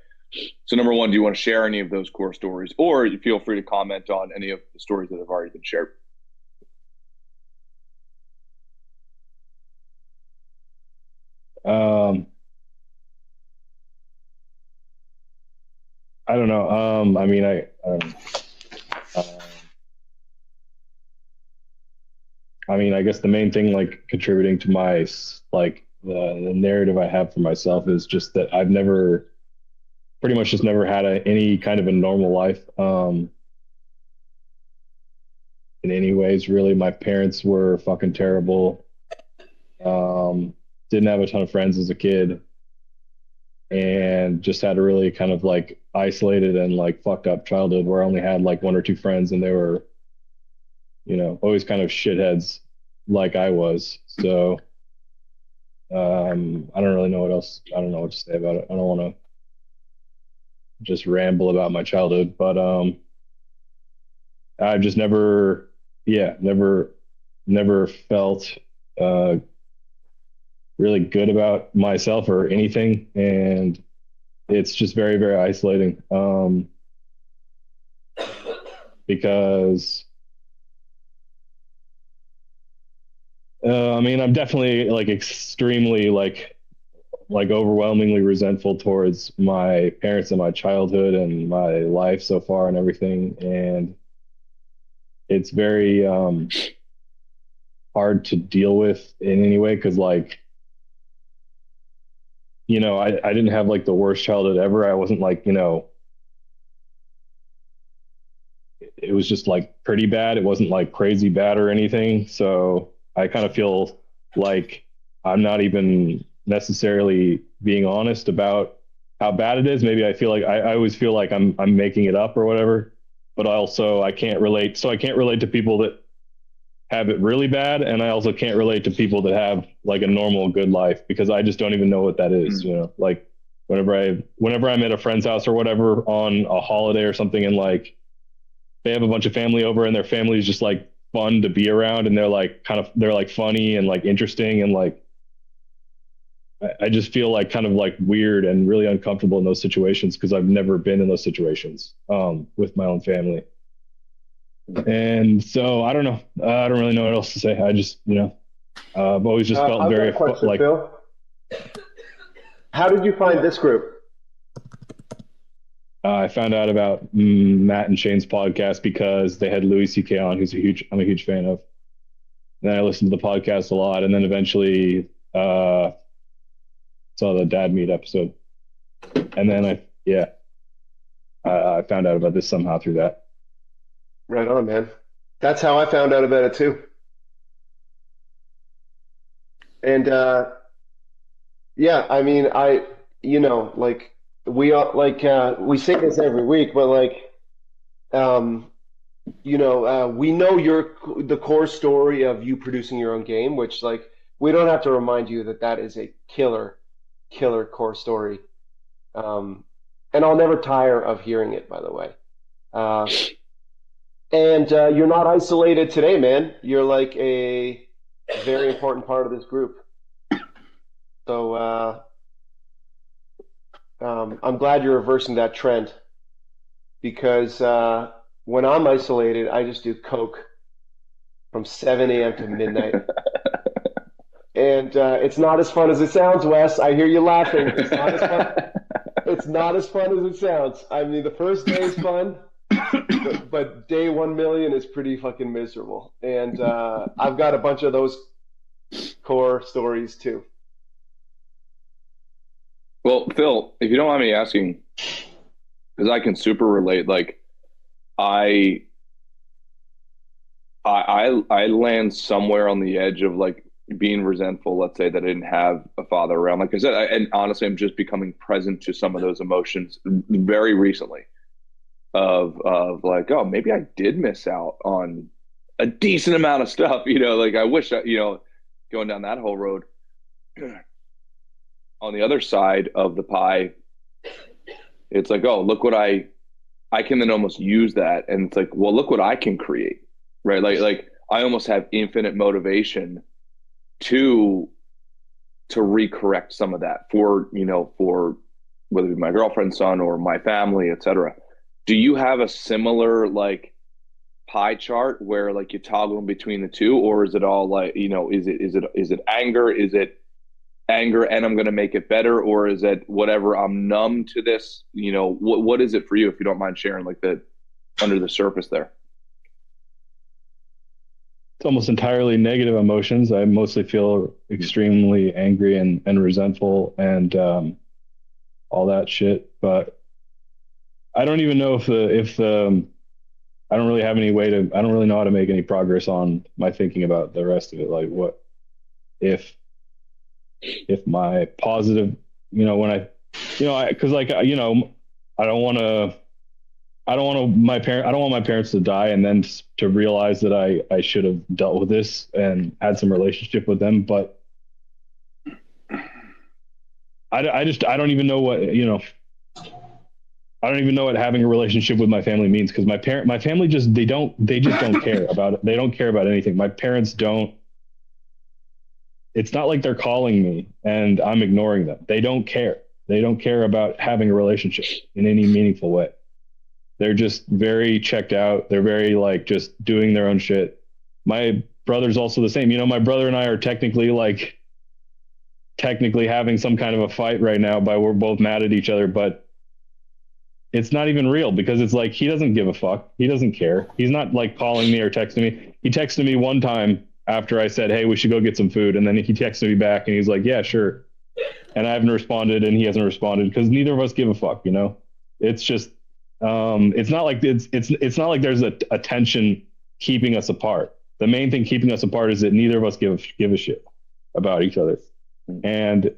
So number one, do you want to share any of those core stories, or you feel free to comment on any of the stories that have already been shared? I don't know. I mean, I guess the main thing, like, contributing to my, like, the narrative I have for myself is just that I've pretty much just never had any kind of a normal life. In any ways, really. My parents were fucking terrible. Didn't have a ton of friends as a kid, and just had a really kind of like isolated and like fucked up childhood where I only had like one or two friends, and they were, you know, always kind of shitheads like I was. So I don't really know what else. I don't know what to say about it. I don't want to just ramble about my childhood, but I've just never felt really good about myself or anything, and it's just very, very isolating. Because I mean, I'm definitely like extremely like overwhelmingly resentful towards my parents and my childhood and my life so far and everything, and it's very hard to deal with in any way, because like, you know, I didn't have like the worst childhood ever. I wasn't like, you know, it was just like pretty bad. It wasn't like crazy bad or anything. So I kind of feel like I'm not even necessarily being honest about how bad it is. Maybe I feel like I always feel like I'm making it up or whatever, but also I can't relate. So I can't relate to people that have it really bad, and I also can't relate to people that have like a normal good life, because I just don't even know what that is. You know, like whenever I'm at a friend's house or whatever on a holiday or something, and like they have a bunch of family over, and their family is just like fun to be around, and they're like funny and like interesting, and like I just feel like kind of like weird and really uncomfortable in those situations because I've never been in those situations with my own family. And so I don't know. I don't really know what else to say. I just, I've always just felt I've very got a question, like. Phil. How did you find this group? I found out about Matt and Shane's podcast because they had Louis C.K. on, I'm a huge fan of. And then I listened to the podcast a lot, and then eventually saw the Dad Meet episode, and then I found out about this somehow through that. Right on, man. That's how I found out about it too. And yeah, I mean, like we say this every week, but like, we know the core story of you producing your own game, which like we don't have to remind you that is a killer core story. And I'll never tire of hearing it, by the way. And you're not isolated today, man. You're like a very important part of this group. So I'm glad you're reversing that trend, because when I'm isolated, I just do coke from 7 a.m. to midnight. And it's not as fun as it sounds, Wes. I hear you laughing. It's not as fun. It's not as fun as it sounds. I mean, the first day is fun, but day 1 million is pretty fucking miserable. And I've got a bunch of those core stories too. Well, Phil, if you don't mind me asking, because I can super relate, like I land somewhere on the edge of like being resentful, let's say, that I didn't have a father around. Like I said, and honestly, I'm just becoming present to some of those emotions very recently of like, oh, maybe I did miss out on a decent amount of stuff, like I wish that, going down that whole road. On the other side of the pie, it's like, oh, look what I can then almost use that. And it's like, well, look what I can create, right? Like I almost have infinite motivation to recorrect some of that for whether it be my girlfriend's son or my family, etc. Do you have a similar like pie chart where like you toggle in between the two, or is it all like, is it anger? Is it anger and I'm going to make it better, or is it whatever, I'm numb to this? What is it for you, if you don't mind sharing, like the under the surface there? It's almost entirely negative emotions. I mostly feel extremely angry and resentful and all that shit. But I don't even know if I don't really have any way to. I don't really know how to make any progress on my thinking about the rest of it. Like, what if my positive, when I, because like I don't want my parents to die and then to realize that I should have dealt with this and had some relationship with them. But I don't even know what, I don't even know what having a relationship with my family means, because my family just don't care about it. They don't care about anything. My parents don't. It's not like they're calling me and I'm ignoring them. They don't care. They don't care about having a relationship in any meaningful way. They're just very checked out. They're very like just doing their own shit. My brother's also the same. My brother and I are technically having some kind of a fight right now, we're both mad at each other, but it's not even real, because it's like, he doesn't give a fuck. He doesn't care. He's not like calling me or texting me. He texted me one time after I said, hey, we should go get some food. And then he texted me back and he's like, yeah, sure. And I haven't responded and he hasn't responded, because neither of us give a fuck, It's just, it's not like it's not like there's a tension keeping us apart. The main thing keeping us apart is that neither of us give a shit about each other. And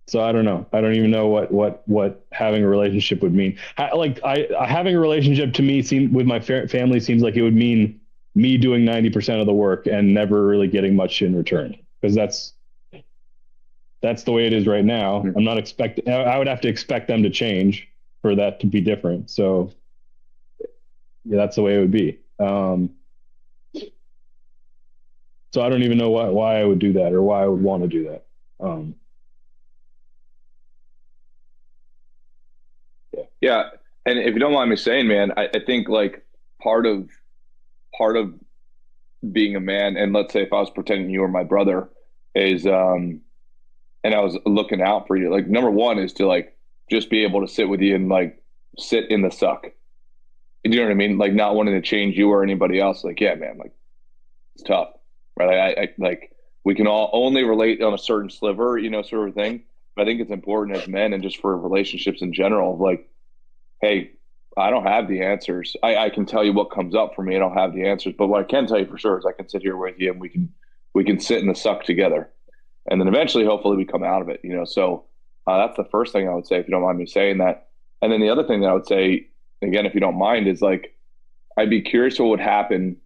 so I don't know. I don't even know what having a relationship would mean. Having a relationship to me with my family seems like it would mean me doing 90% of the work and never really getting much in return, because that's the way it is right now. I'm not I would have to expect them to change. for that to be different. So yeah, that's the way it would be. So I don't even know why I would do that or why I would want to do that. Yeah, and if you don't mind me saying, man, I think like part of part of being a man, and let's say if I was pretending you were my brother, is and I was looking out for you. Like number one is to like just be able to sit with you and like sit in the suck. You know what I mean? Like not wanting to change you or anybody else. Like yeah, man, like it's tough, right? I like we can all only relate on a certain sliver, you know, sort of thing. But I think it's important as men and just for relationships in general. Like hey, I don't have the answers. I can tell you what comes up for me. I don't have the answers, but what I can tell you for sure is I can sit here with you and we can sit in the suck together, and then eventually, hopefully, we come out of it. You know, so that's the first thing I would say if you don't mind me saying that. And then the other thing that I would say, again, if you don't mind, is like I'd be curious what would happen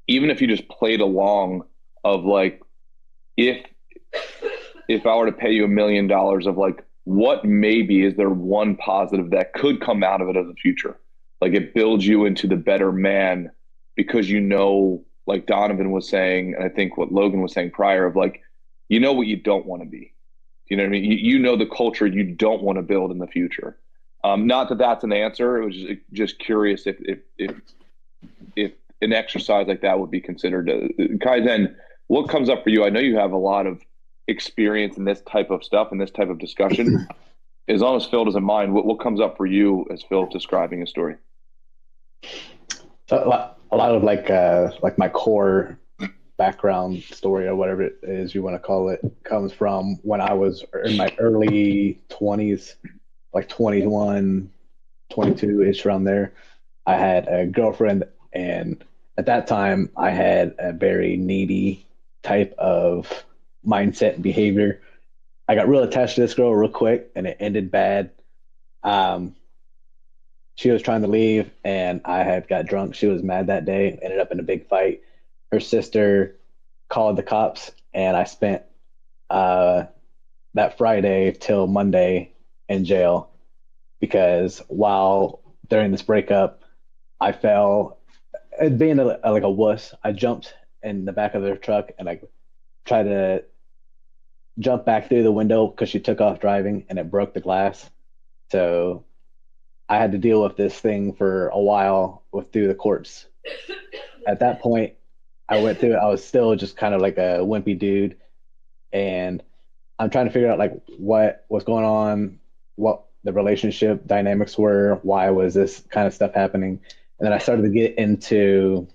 even if you just played along of like if if I were to pay you $1 million of like what maybe is there one positive that could come out of it as a future? Like it builds you into the better man because you know, like Donovan was saying, and I think what Logan was saying prior of like, you know what you don't want to be. You know what I mean? You know the culture you don't want to build in the future. Not that that's an answer. It was just curious if an exercise like that would be considered. Kaizen, what comes up for you? I know you have a lot of experience in this type of stuff and this type of discussion. As long as Phil doesn't mind, what comes up for you as Phil describing a story? A lot of like my core background story or whatever it is you want to call it comes from when I was in my early 20s, like 21, 22-ish around there. I had a girlfriend, and at that time I had a very needy type of mindset and behavior. I got real attached to this girl real quick, and it ended bad. Um, she was trying to leave, and I had got drunk. She was mad that day, ended up in a big fight. Her sister called the cops, and I spent uh, that Friday till Monday in jail because while during this breakup, I fell, being like a wuss, I jumped in the back of their truck and I tried to jump back through the window because she took off driving and it broke the glass. So I had to deal with this thing for a while with through the courts. At that point, I went through it. I was still just kind of like a wimpy dude, and I'm trying to figure out like what was going on, what the relationship dynamics were, why was this kind of stuff happening, and then I started to get into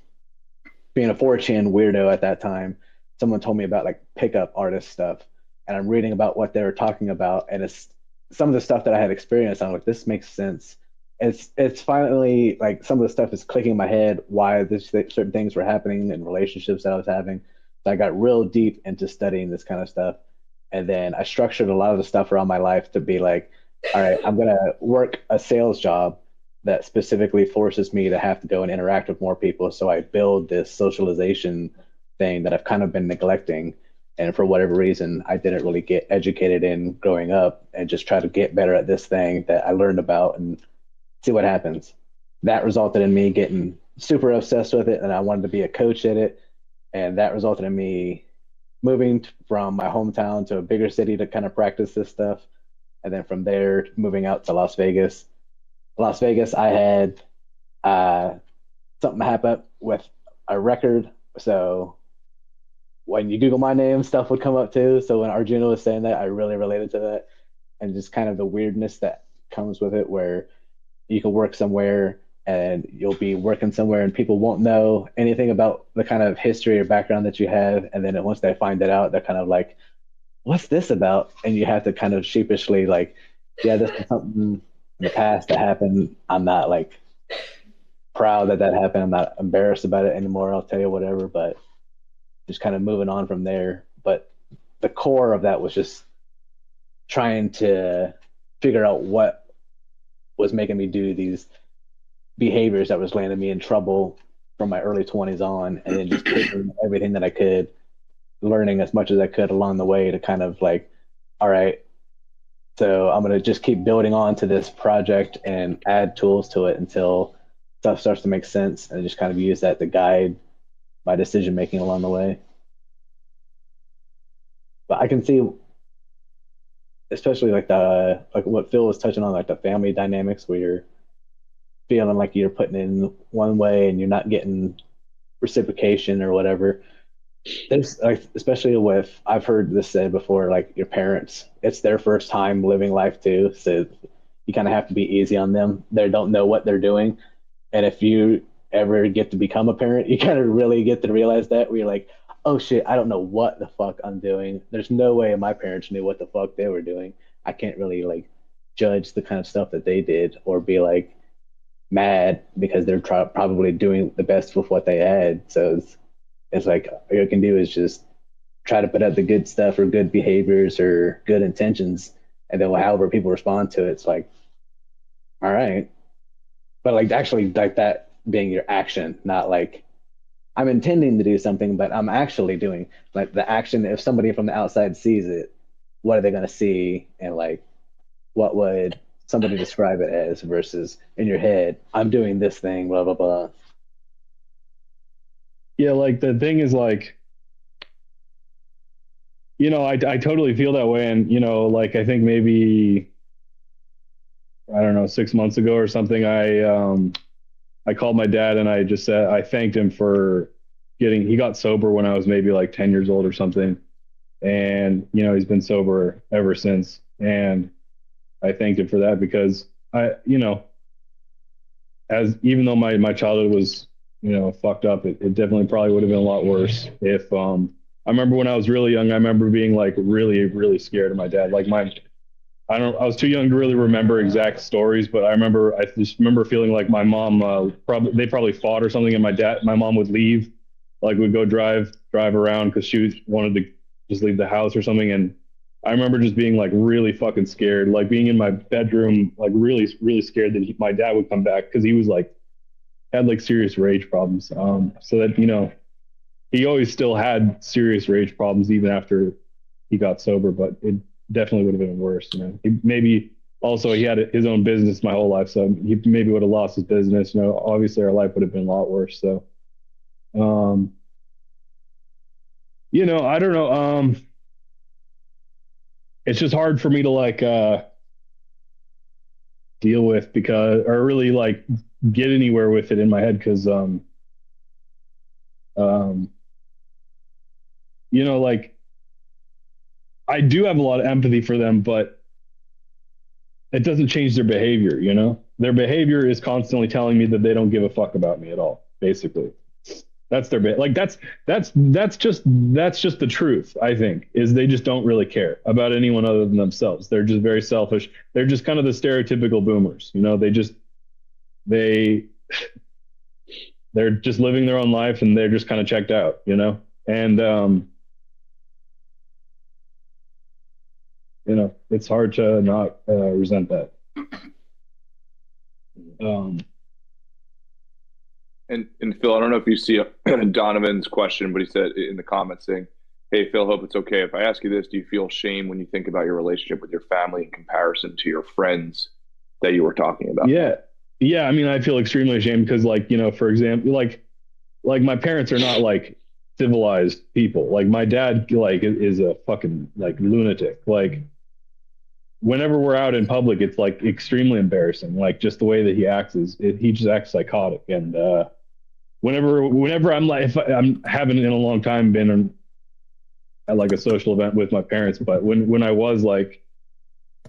being a 4chan weirdo at that time. Someone told me about like pickup artist stuff, and I'm reading about what they were talking about, and it's some of the stuff that I had experienced. I'm like, this makes sense. It's finally like some of the stuff is clicking in my head why certain things were happening in relationships that I was having. So I got real deep into studying this kind of stuff, and then I structured a lot of the stuff around my life to be like, all right, I'm gonna work a sales job that specifically forces me to have to go and interact with more people. So I build this socialization thing that I've kind of been neglecting. And for whatever reason, I didn't really get educated in growing up and just try to get better at this thing that I learned about and see what happens. That resulted in me getting super obsessed with it. And I wanted to be a coach at it. And that resulted in me moving from my hometown to a bigger city to kind of practice this stuff. And then from there, moving out to Las Vegas. Las Vegas, I had something happen with a record. So when you Google my name, stuff would come up too. So when Arjuna was saying that, I really related to that, and just kind of the weirdness that comes with it, where you can work somewhere and you'll be working somewhere and people won't know anything about the kind of history or background that you have. And then once they find it out, they're kind of like, what's this about? And you have to kind of sheepishly like, yeah, this is something in the past that happened. I'm not like proud that happened. I'm not embarrassed about it anymore. I'll tell you whatever, but just kind of moving on from there. But the core of that was just trying to figure out what was making me do these behaviors that was landing me in trouble from my early 20s on, and then just taking everything that I could, learning as much as I could along the way to kind of like, all right, So I'm gonna just keep building on to this project and add tools to it until stuff starts to make sense, and just kind of use that to guide my decision making along the way. But I can see, especially like what Phil was touching on, like the family dynamics where you're feeling like you're putting in one way and you're not getting reciprocation or whatever. There's like, especially with, I've heard this said before, like your parents, it's their first time living life too, so you kind of have to be easy on them. They don't know what they're doing, and if you ever get to become a parent, you kind of really get to realize that, where you're like, oh shit, I don't know what the fuck I'm doing. There's no way my parents knew what the fuck they were doing. I can't really like judge the kind of stuff that they did or be like mad because they're probably doing the best with what they had. So it's like all you can do is just try to put out the good stuff or good behaviors or good intentions, and then however people respond to it, it's like, all right. But like actually like that being your action, not like I'm intending to do something, but I'm actually doing like the action. If somebody from the outside sees it, what are they going to see? And like, what would somebody describe it as versus in your head, I'm doing this thing, blah, blah, blah. Yeah, like the thing is like, I totally feel that way. And, like I think maybe, I don't know, 6 months ago or something, I called my dad and I just said, I thanked him for he got sober when I was maybe like 10 years old or something. And, he's been sober ever since. And I thanked him for that because even though my childhood was, fucked up, it definitely probably would have been a lot worse if, I remember when I was really young, I remember being like really, really scared of my dad. Like I was too young to really remember exact stories, but I just remember feeling like my mom, they probably fought or something. And my mom would leave, like we'd go drive around cause she wanted to just leave the house or something. And I remember just being like really fucking scared, like being in my bedroom, like really, really scared that my dad would come back. Cause he was like, had like serious rage problems. So that, he always still had serious rage problems even after he got sober, but it definitely would have been worse. Maybe also he had his own business my whole life, so he maybe would have lost his business. Obviously our life would have been a lot worse. So, I don't know. It's just hard for me to like deal with or really like get anywhere with it in my head because like I do have a lot of empathy for them, but it doesn't change their behavior. Their behavior is constantly telling me that they don't give a fuck about me at all. Basically, that's their like that's just the truth. I think is they just don't really care about anyone other than themselves. They're just very selfish. They're just kind of the stereotypical boomers. They're just living their own life and they're just kind of checked out. And it's hard to not resent that. And Phil, I don't know if you see Donovan's question, but he said in the comments saying, "Hey Phil, hope it's okay if I ask you this. Do you feel shame when you think about your relationship with your family in comparison to your friends that you were talking about?" Yeah. I mean, I feel extremely ashamed because, like, for example, like my parents are not like civilized people. Like my dad, like, is a fucking like lunatic. Like, whenever we're out in public, it's like extremely embarrassing. Like just the way that he acts he just acts psychotic. And whenever I'm like, if I'm haven't in a long time been at like a social event with my parents, but when I was like,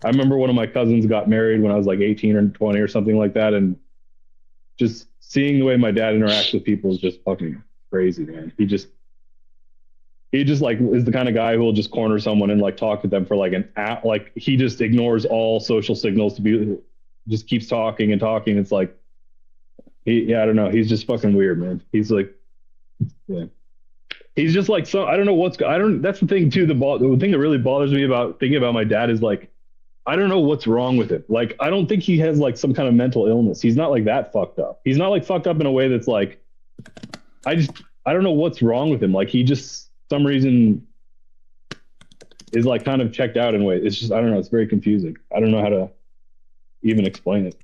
I remember one of my cousins got married when I was like 18 or 20 or something like that, and just seeing the way my dad interacts with people is just fucking crazy, man. He just like is the kind of guy who will just corner someone and like talk to them for like an hour. Like he just ignores all social signals just keeps talking and talking. It's like, I don't know. He's just fucking weird, man. He's like, yeah. He's just like, I don't know that's the thing too. The thing that really bothers me about thinking about my dad is like, I don't know what's wrong with him. Like, I don't think he has like some kind of mental illness. He's not like that fucked up. He's not like fucked up in a way that's like, I don't know what's wrong with him. Like he just, some reason is like kind of checked out in ways. It's just, I don't know. It's very confusing. I don't know how to even explain it.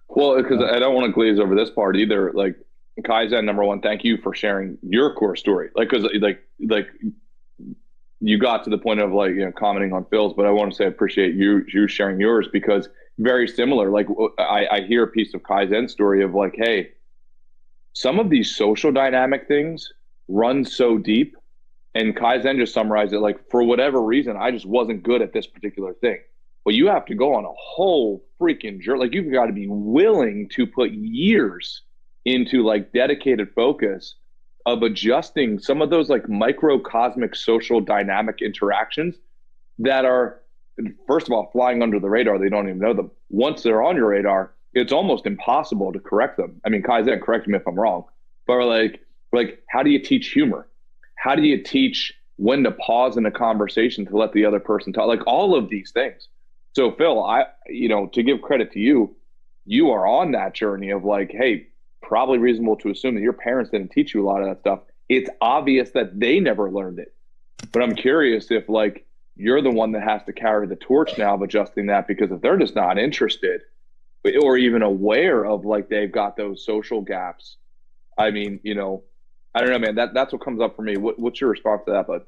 Well, because I don't want to glaze over this part either. Like Kaizen, number one, thank you for sharing your core story. Like, because like you got to the point of like, you know, commenting on Phil's, but I want to say I appreciate you sharing yours, because very similar. Like I hear a piece of Kaizen story of like, hey, some of these social dynamic things run so deep, and Kaizen just summarized it like, for whatever reason, I just wasn't good at this particular thing. Well, you have to go on a whole freaking journey. Like, you've got to be willing to put years into like dedicated focus of adjusting some of those like microcosmic social dynamic interactions that are, first of all, flying under the radar. They don't even know them. Once they're on your radar, it's almost impossible to correct them. I mean, Kaizen, correct me if I'm wrong, but like how do you teach humor? How do you teach when to pause in a conversation to let the other person talk? Like, all of these things. So Phil, to give credit to you, you are on that journey of like, hey, probably reasonable to assume that your parents didn't teach you a lot of that stuff. It's obvious that they never learned it. But I'm curious if like you're the one that has to carry the torch now of adjusting that, because if they're just not interested or even aware of like they've got those social gaps, I mean, I don't know, man, that's what comes up for me. What's your response to that, bud?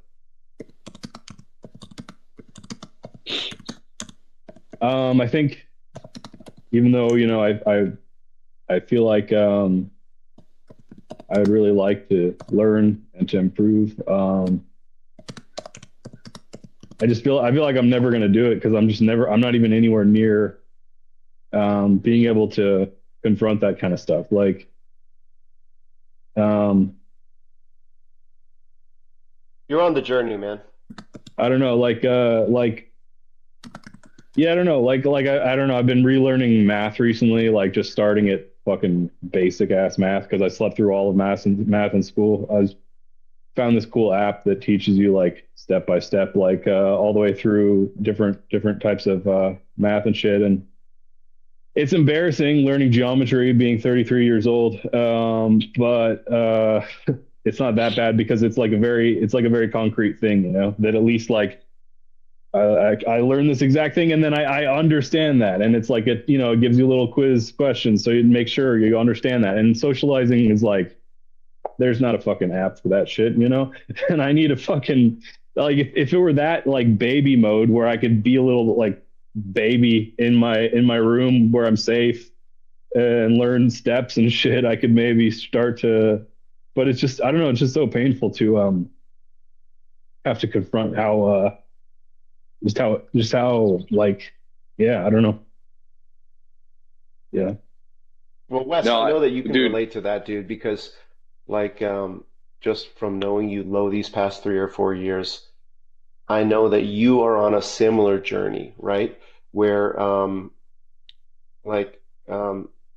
I think, even though, I feel like I would really like to learn and to improve. I feel like I'm never going to do it, because I'm not even anywhere near being able to confront that kind of stuff. Like, you're on the journey, man. I don't know, yeah, I don't know. I don't know. I've been relearning math recently, like just starting at fucking basic ass math, because I slept through all of math in school. Found this cool app that teaches you like step by step, like all the way through different types of math and shit. And it's embarrassing learning geometry being 33 years old, but it's not that bad, because it's like a very concrete thing, that at least like. I learned this exact thing, and then I understand that, and it's like it gives you a little quiz question, so you make sure you understand that. And socializing is like, there's not a fucking app for that shit, And I need a fucking, like, if it were that like baby mode where I could be a little like baby in my room where I'm safe and learn steps and shit, I could maybe start to. But it's just, I don't know, it's just so painful to have to confront how. Just how like, yeah, I don't know. Yeah. Well, Wes, I know that you can relate to that, dude, because like just from knowing you low these past 3 or 4 years, I know that you are on a similar journey, right? Where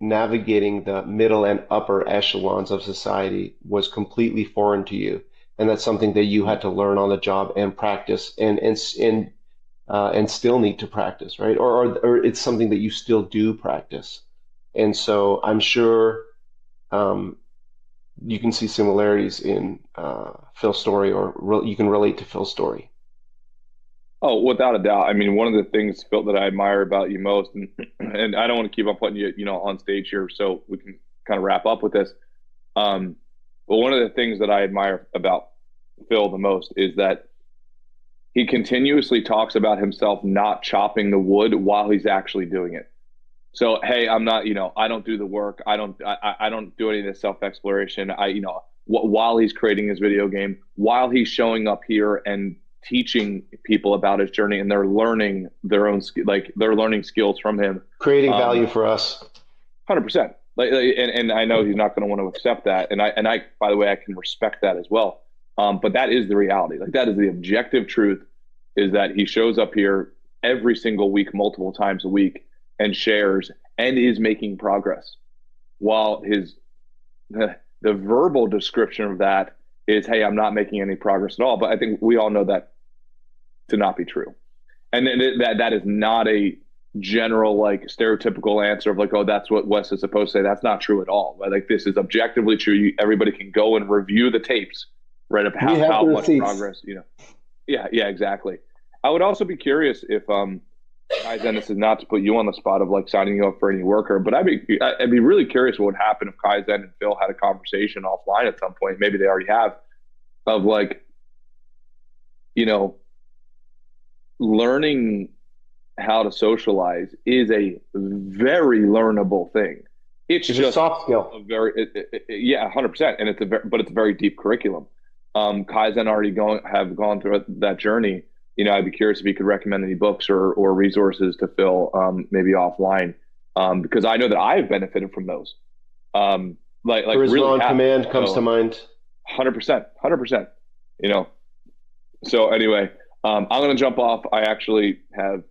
navigating the middle and upper echelons of society was completely foreign to you. And that's something that you had to learn on the job and practice and still need to practice, right? Or it's something that you still do practice. And so I'm sure you can see similarities in Phil's story, or you can relate to Phil's story. Oh, without a doubt. I mean, one of the things, Phil, that I admire about you most, and I don't want to keep on putting you, on stage here, so we can kind of wrap up with this. But one of the things that I admire about Phil the most is that he continuously talks about himself not chopping the wood while he's actually doing it. So, hey, I'm not, I don't do the work. I don't do any of this self-exploration. While he's creating his video game, while he's showing up here and teaching people about his journey, and they're learning their own, they're learning skills from him, creating value for us. 100%. And I know he's not going to want to accept that. And I, by the way, I can respect that as well. But that is the reality. Like, that is the objective truth, is that he shows up here every single week, multiple times a week, and shares and is making progress. While the verbal description of that is, hey, I'm not making any progress at all. But I think we all know that to not be true. And that is not a general, like, stereotypical answer of like, oh, that's what Wes is supposed to say. That's not true at all. But like, this is objectively true. Everybody can go and review the tapes, right, of how much progress, Yeah, exactly. I would also be curious if Kaizen, this is not to put you on the spot of like signing you up for any worker, but I'd be really curious what would happen if Kaizen and Phil had a conversation offline at some point. Maybe they already have, of like, you know, learning how to socialize is a very learnable thing. It's It's just a soft skill. a very, 100%, and it's a very deep curriculum. Kaizen already have gone through that journey. You know, I'd be curious if you could recommend any books or resources to Phil, maybe offline, because I know that I've benefited from those. Like Charisma really on have. Command comes to mind. 100%. You know. So anyway, I'm going to jump off. I actually have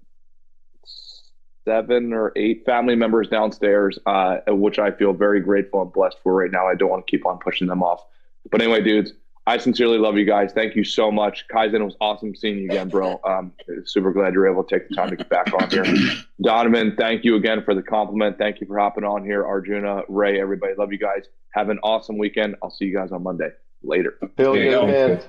7 or 8 family members downstairs, which I feel very grateful and blessed for right now. I don't want to keep on pushing them off. But anyway, dudes, I sincerely love you guys. Thank you so much. Kaizen, it was awesome seeing you again, bro. Super glad you're able to take the time to get back on here. Donovan, thank you again for the compliment. Thank you for hopping on here. Arjuna, Ray, everybody, love you guys. Have an awesome weekend. I'll see you guys on Monday. Later. Phil, you're the man.